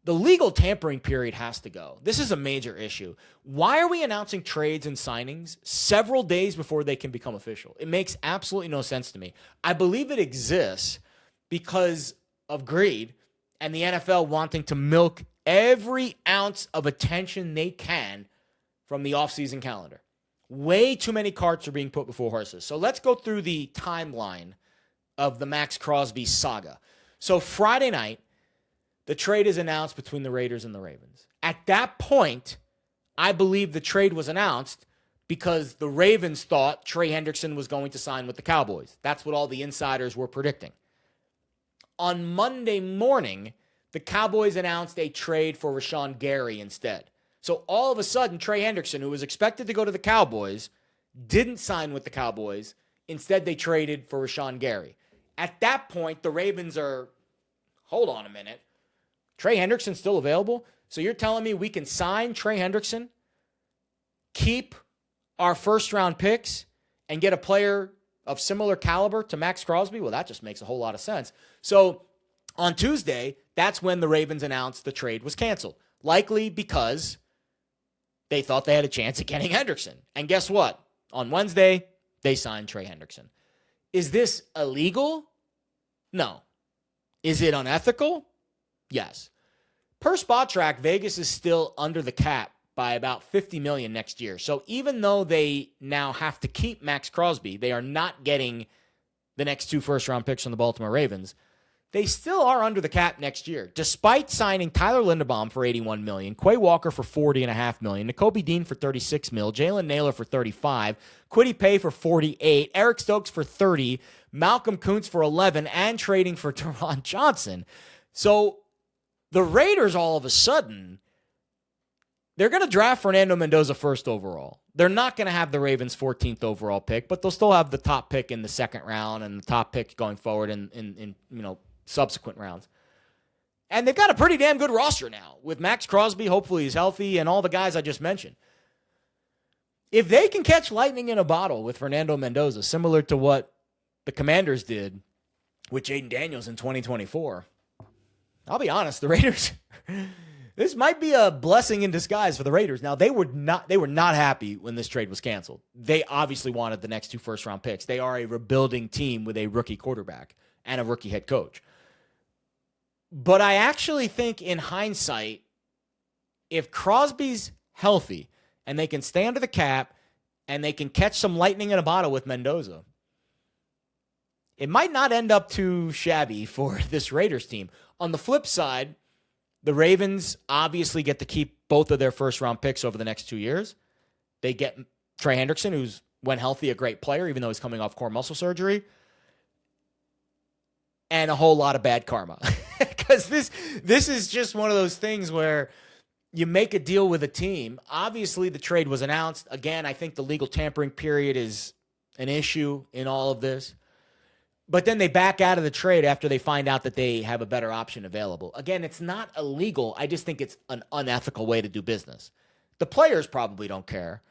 The legal tampering period has to go. This is a major issue. Why are we announcing trades and signings several days before they can become official? It makes absolutely no sense to me. I believe it exists because of greed and the NFL wanting to milk every ounce of attention they can from the offseason calendar. Way too many carts are being put before horses. So let's go through the timeline of the Max Crosby saga. So Friday night, the trade is announced between the Raiders and the Ravens. At that point, I believe the trade was announced because the Ravens thought Trey Hendrickson was going to sign with the Cowboys. That's what all the insiders were predicting. On Monday morning, the Cowboys announced a trade for Rashawn Gary instead. So all of a sudden, Trey Hendrickson, who was expected to go to the Cowboys, didn't sign with the Cowboys. Instead, they traded for Rashawn Gary. At that point, the Ravens are, hold on a minute, Trey Hendrickson's still available? So you're telling me we can sign Trey Hendrickson, keep our first-round picks, and get a player of similar caliber to Max Crosby? Well, that just makes a whole lot of sense. So on Tuesday, that's when the Ravens announced the trade was canceled, likely because they thought they had a chance at getting Hendrickson. And guess what? On Wednesday, they signed Trey Hendrickson. Is this illegal? No. Is it unethical? Yes. Per Spot Track, Vegas is still under the cap by about $50 million next year. So even though they now have to keep Max Crosby, they are not getting the next 2 first-round picks from the Baltimore Ravens. They still are under the cap next year, despite signing Tyler Linderbaum for $81 million, Quay Walker for $40.5 million, Nakobe Dean for $36 million, Jalen Naylor for $35, Kwity Paye for $48, Eric Stokes for $30, Malcolm Kuntz for $11, and trading for Teron Johnson. So the Raiders, all of a sudden, they're going to draft Fernando Mendoza first overall. They're not going to have the Ravens' 14th overall pick, but they'll still have the top pick in the second round and the top pick going forward in subsequent rounds. And they've got a pretty damn good roster now with Max Crosby, hopefully he's healthy, and all the guys I just mentioned. If they can catch lightning in a bottle with Fernando Mendoza, similar to what the Commanders did with Jaden Daniels in 2024, I'll be honest, the Raiders, this might be a blessing in disguise for the Raiders. Now, they were not happy when this trade was canceled. They obviously wanted the next 2 first-round picks. They are a rebuilding team with a rookie quarterback and a rookie head coach. But I actually think in hindsight, if Crosby's healthy and they can stay under the cap and they can catch some lightning in a bottle with Mendoza, it might not end up too shabby for this Raiders team. On the flip side, the Ravens obviously get to keep both of their first-round picks over the next 2 years. They get Trey Hendrickson, who's, when healthy, a great player, even though he's coming off core muscle surgery, and a whole lot of bad karma. Because this is just one of those things where you make a deal with a team. Obviously, the trade was announced. Again, I think the legal tampering period is an issue in all of this. But then they back out of the trade after they find out that they have a better option available. Again, it's not illegal. I just think it's an unethical way to do business. The players probably don't care.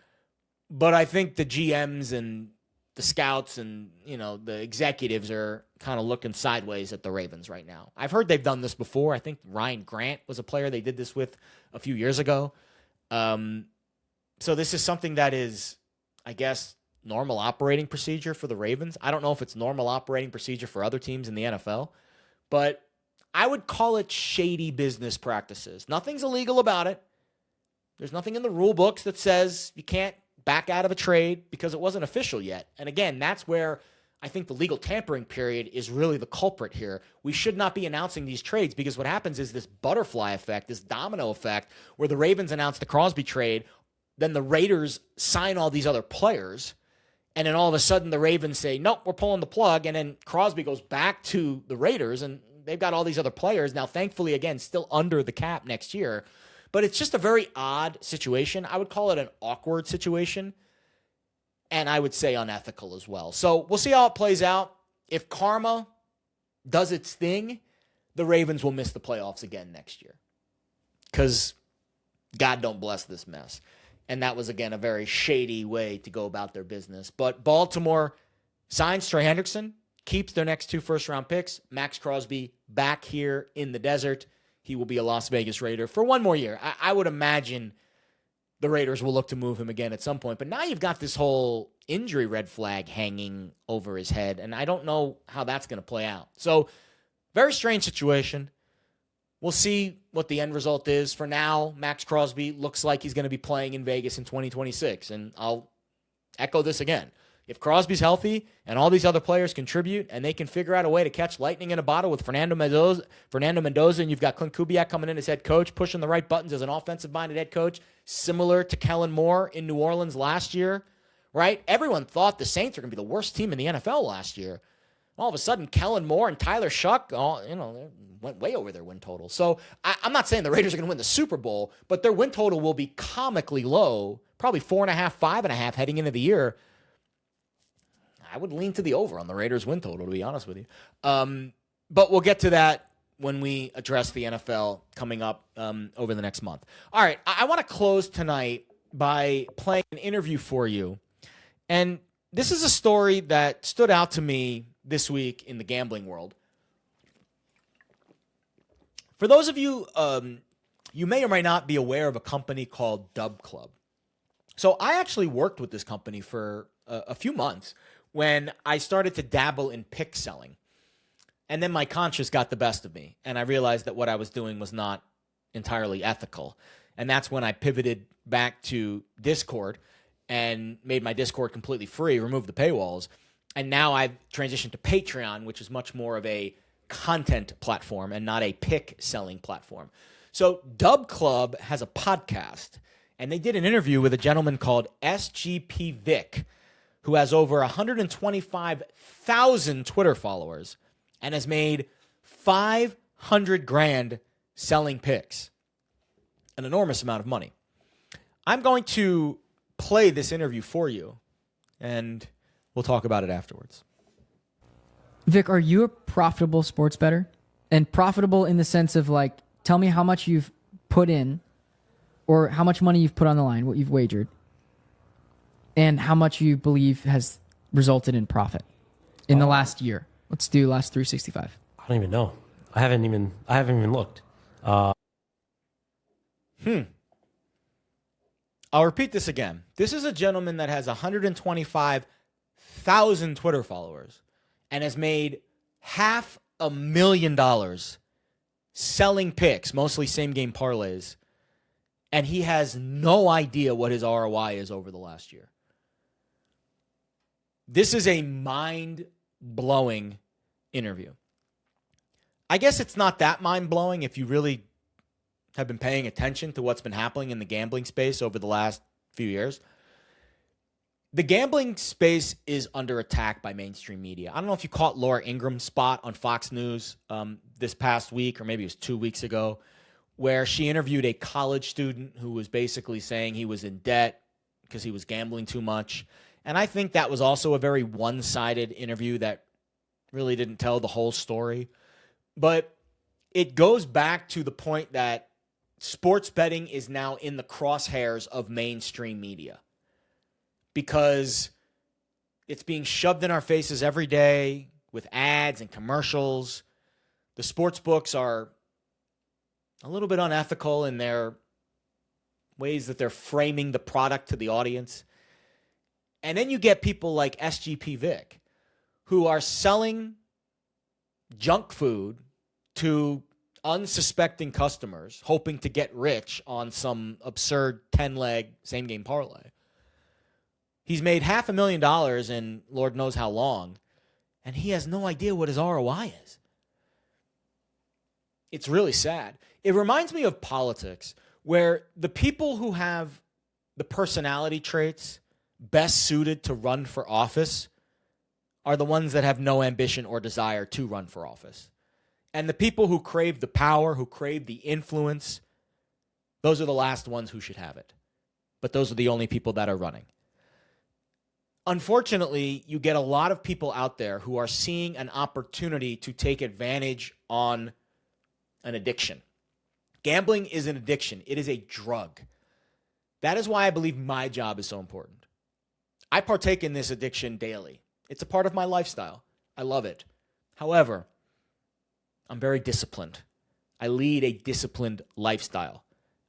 But I think the GMs and the scouts and, the executives are kind of looking sideways at the Ravens right now. I've heard they've done this before. I think Ryan Grant was a player they did this with a few years ago. So this is something that is, I guess, normal operating procedure for the Ravens. I don't know if it's normal operating procedure for other teams in the NFL, but I would call it shady business practices. Nothing's illegal about it. There's nothing in the rule books that says you can't back out of a trade because it wasn't official yet. And again, that's where I think the legal tampering period is really the culprit here. We should not be announcing these trades because what happens is this butterfly effect, this domino effect, where the Ravens announce the Crosby trade, then the Raiders sign all these other players, and then all of a sudden the Ravens say, nope, we're pulling the plug, and then Crosby goes back to the Raiders, and they've got all these other players. Now, thankfully, again, still under the cap next year, but it's just a very odd situation. I would call it an awkward situation, and I would say unethical as well. So we'll see how it plays out. If karma does its thing, the Ravens will miss the playoffs again next year because God don't bless this mess. And that was, again, a very shady way to go about their business. But Baltimore signs Trey Hendrickson, keeps their next 2 first-round picks. Max Crosby back here in the desert. He will be a Las Vegas Raider for 1 more year. I would imagine the Raiders will look to move him again at some point. But now you've got this whole injury red flag hanging over his head, and I don't know how that's going to play out. So, very strange situation. We'll see what the end result is. For now, Max Crosby looks like he's going to be playing in Vegas in 2026. And I'll echo this again. If Crosby's healthy and all these other players contribute and they can figure out a way to catch lightning in a bottle with Fernando Mendoza, and you've got Clint Kubiak coming in as head coach, pushing the right buttons as an offensive-minded head coach, similar to Kellen Moore in New Orleans last year, right? Everyone thought the Saints were going to be the worst team in the NFL last year. All of a sudden, Kellen Moore and Tyler Shuck, went way over their win total. So I'm not saying the Raiders are going to win the Super Bowl, but their win total will be comically low, probably 4.5, 5.5 heading into the year. I would lean to the over on the Raiders win total, to be honest with you. But we'll get to that when we address the NFL coming up over the next month. All right, I want to close tonight by playing an interview for you. And this is a story that stood out to me this week in the gambling world. For those of you, you may or may not be aware of a company called DubClub. So I actually worked with this company for a few months when I started to dabble in pick selling. And then my conscience got the best of me, and I realized that what I was doing was not entirely ethical. And that's when I pivoted back to Discord and made my Discord completely free, removed the paywalls. And now I've transitioned to Patreon, which is much more of a content platform and not a pick selling platform. So DubClub has a podcast, and they did an interview with a gentleman called SGP Vic, who has over 125,000 Twitter followers and has made $500,000 selling picks. An enormous amount of money. I'm going to play this interview for you, and we'll talk about it afterwards. Vic, are you a profitable sports bettor? And profitable in the sense of, like, tell me how much you've put in or how much money you've put on the line, what you've wagered, and how much you believe has resulted in profit in the last year. Let's do last 365. I don't even know. I haven't even looked. I'll repeat this again. This is a gentleman that has 125,000 Twitter followers and has made $500,000 selling picks, mostly same-game parlays, and he has no idea what his ROI is over the last year. This is a mind-blowing interview. I guess it's not that mind-blowing if you really have been paying attention to what's been happening in the gambling space over the last few years. The gambling space is under attack by mainstream media. I don't know if you caught Laura Ingram's spot on Fox News this past week, or maybe it was 2 weeks ago, where she interviewed a college student who was basically saying he was in debt because he was gambling too much. And I think that was also a very one-sided interview that really didn't tell the whole story. But it goes back to the point that sports betting is now in the crosshairs of mainstream media because it's being shoved in our faces every day with ads and commercials. The sports books are a little bit unethical in their ways that they're framing the product to the audience. And then you get people like SGP Vic who are selling junk food to unsuspecting customers hoping to get rich on some absurd 10-leg same-game parlay. He's made $500,000 in Lord knows how long, and he has no idea what his ROI is. It's really sad. It reminds me of politics, where the people who have the personality traits best suited to run for office are the ones that have no ambition or desire to run for office. And the people who crave the power, who crave the influence, those are the last ones who should have it. But those are the only people that are running. Unfortunately, you get a lot of people out there who are seeing an opportunity to take advantage on an addiction. Gambling is an addiction. It is a drug. That is why I believe my job is so important. I partake in this addiction daily. It's a part of my lifestyle. I love it. However, I'm very disciplined. I lead a disciplined lifestyle.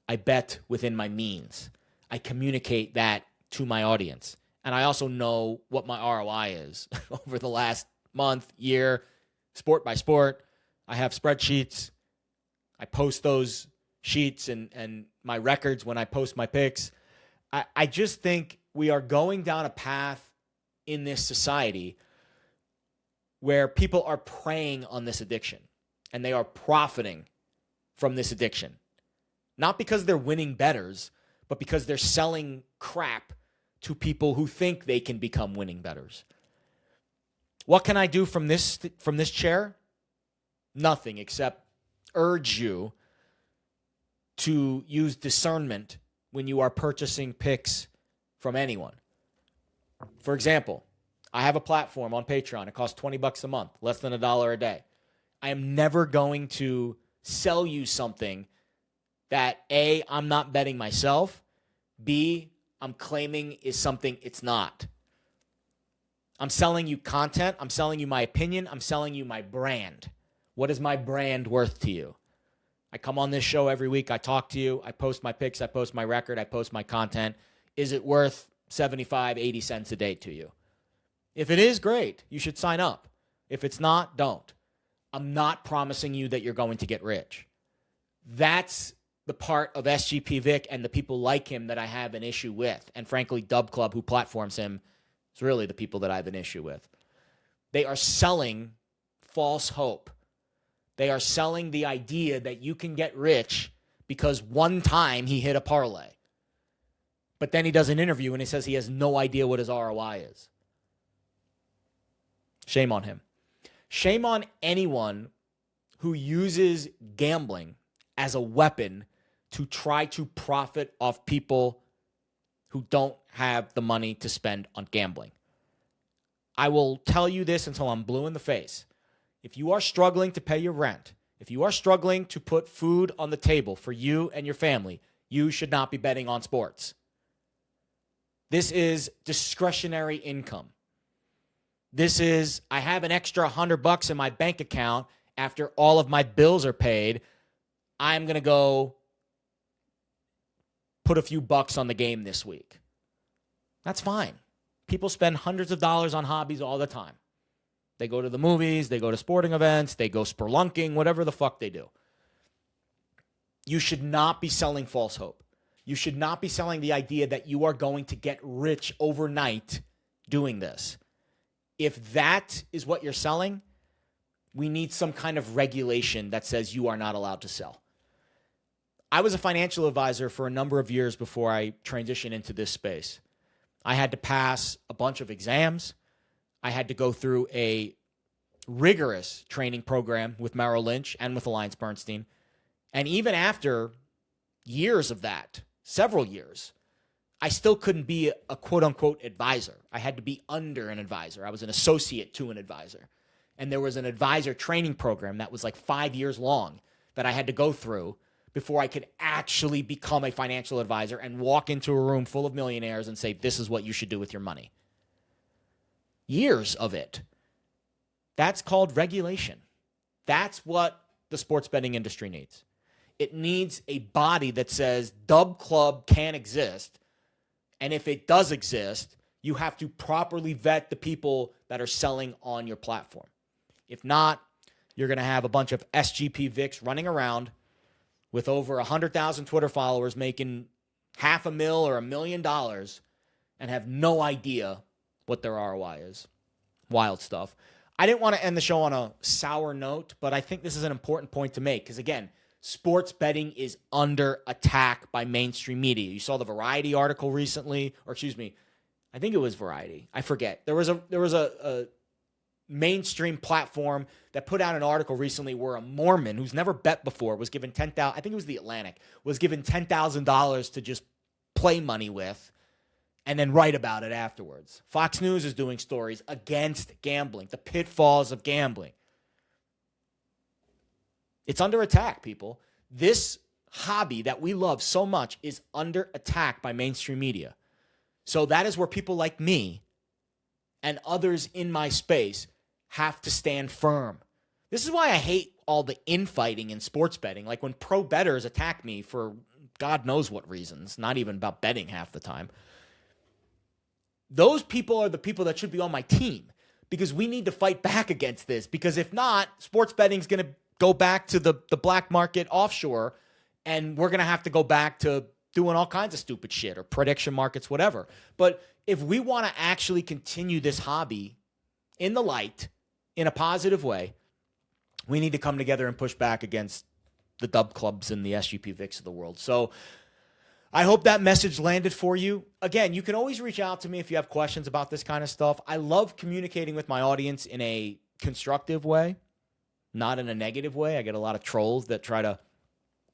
I bet within my means. I communicate that to my audience. And I also know what my ROI is over the last month, year, sport by sport. I have spreadsheets. I post those sheets and my records when I post my picks. I just think we are going down a path in this society where people are preying on this addiction and they are profiting from this addiction. Not because they're winning bettors, but because they're selling crap to people who think they can become winning bettors. What can I do from this chair? Nothing except urge you to use discernment when you are purchasing picks from anyone. For example, I have a platform on Patreon. It costs $20 a month, less than $1 a day. I am never going to sell you something that A, I'm not betting myself, B, I'm claiming is something it's not. I'm selling you content. I'm selling you my opinion. I'm selling you my brand. What is my brand worth to you? I come on this show every week. I talk to you. I post my picks. I post my record. I post my content. Is it worth 75, 80 cents a day to you? If it is, great. You should sign up. If it's not, don't. I'm not promising you that you're going to get rich. That's the part of SGP Vic and the people like him that I have an issue with. And frankly, DubClub, who platforms him, is really the people that I have an issue with. They are selling false hope. They are selling the idea that you can get rich because one time he hit a parlay. But then he does an interview and he says he has no idea what his ROI is. Shame on him. Shame on anyone who uses gambling as a weapon to try to profit off people who don't have the money to spend on gambling. I will tell you this until I'm blue in the face. If you are struggling to pay your rent, if you are struggling to put food on the table for you and your family, you should not be betting on sports. This is discretionary income. This is, I have an extra $100 in my bank account after all of my bills are paid. I'm going to go put a few bucks on the game this week. That's fine. People spend hundreds of dollars on hobbies all the time. They go to the movies, they go to sporting events, they go spelunking, whatever the fuck they do. You should not be selling false hope. You should not be selling the idea that you are going to get rich overnight doing this. If that is what you're selling, we need some kind of regulation that says you are not allowed to sell. I was a financial advisor for a number of years before I transitioned into this space. I had to pass a bunch of exams. I had to go through a rigorous training program with Merrill Lynch and with AllianceBernstein. And even after years of that, several years, I still couldn't be a quote-unquote advisor. I had to be under an advisor. I was an associate to an advisor. And there was an advisor training program that was like 5 years long that I had to go through before I could actually become a financial advisor and walk into a room full of millionaires and say, this is what you should do with your money. Years of it. That's called regulation. That's what the sports betting industry needs. It needs a body that says DubClub can exist, and if it does exist, you have to properly vet the people that are selling on your platform. If not, You're going to have a bunch of SGP Vics running around with over 100,000 Twitter followers making $500,000 or $1 million and have no idea what their ROI is. Wild stuff. I didn't want to end the show on a sour note, but I think this is an important point to make because, again, sports betting is under attack by mainstream media. You saw the Variety article recently, or excuse me, I think it was Variety. I forget. There was a mainstream platform that put out an article recently where a Mormon who's never bet before was given $10,000. I think it was the Atlantic was given $10,000 to just play money with, and then write about it afterwards. Fox News is doing stories against gambling, the pitfalls of gambling. It's under attack, people. This hobby that we love so much is under attack by mainstream media. So that is where people like me and others in my space have to stand firm. This is why I hate all the infighting in sports betting. Like when pro bettors attack me for God knows what reasons, not even about betting half the time. Those people are the people that should be on my team because we need to fight back against this. Because if not, sports betting is going to go back to the black market offshore, and we're going to have to go back to doing all kinds of stupid shit or prediction markets, whatever. But if we want to actually continue this hobby in the light, in a positive way, we need to come together and push back against the DubClubs and the SGP Vics of the world. So I hope that message landed for you. Again, you can always reach out to me if you have questions about this kind of stuff. I love communicating with my audience in a constructive way, not in a negative way. I get a lot of trolls that try to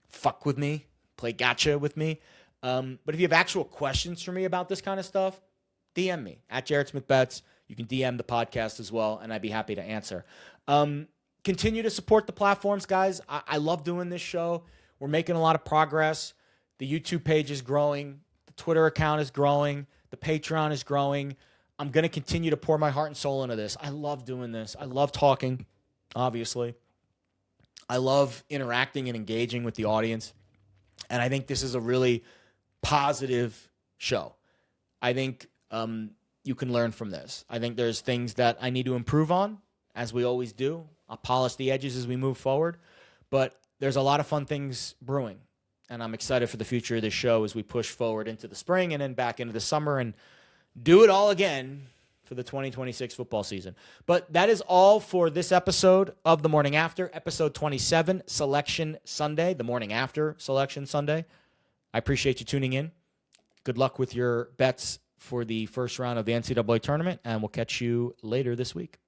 fuck with me, play gotcha with me. But if you have actual questions for me about this kind of stuff, DM me at Jared Smith Bets. You can DM the podcast as well, and I'd be happy to answer. Continue to support the platforms, guys. I love doing this show. We're making a lot of progress. The YouTube page is growing. The Twitter account is growing. The Patreon is growing. I'm going to continue to pour my heart and soul into this. I love doing this. I love talking, obviously. I love interacting and engaging with the audience. And I think this is a really positive show. I think you can learn from this. I think there's things that I need to improve on, as we always do. I'll polish the edges as we move forward. But there's a lot of fun things brewing. And I'm excited for the future of this show as we push forward into the spring and then back into the summer and do it all again for the 2026 football season. But that is all for this episode of The Morning After, episode 27, Selection Sunday, the morning after Selection Sunday. I appreciate you tuning in. Good luck with your bets for the first round of the NCAA tournament, and we'll catch you later this week.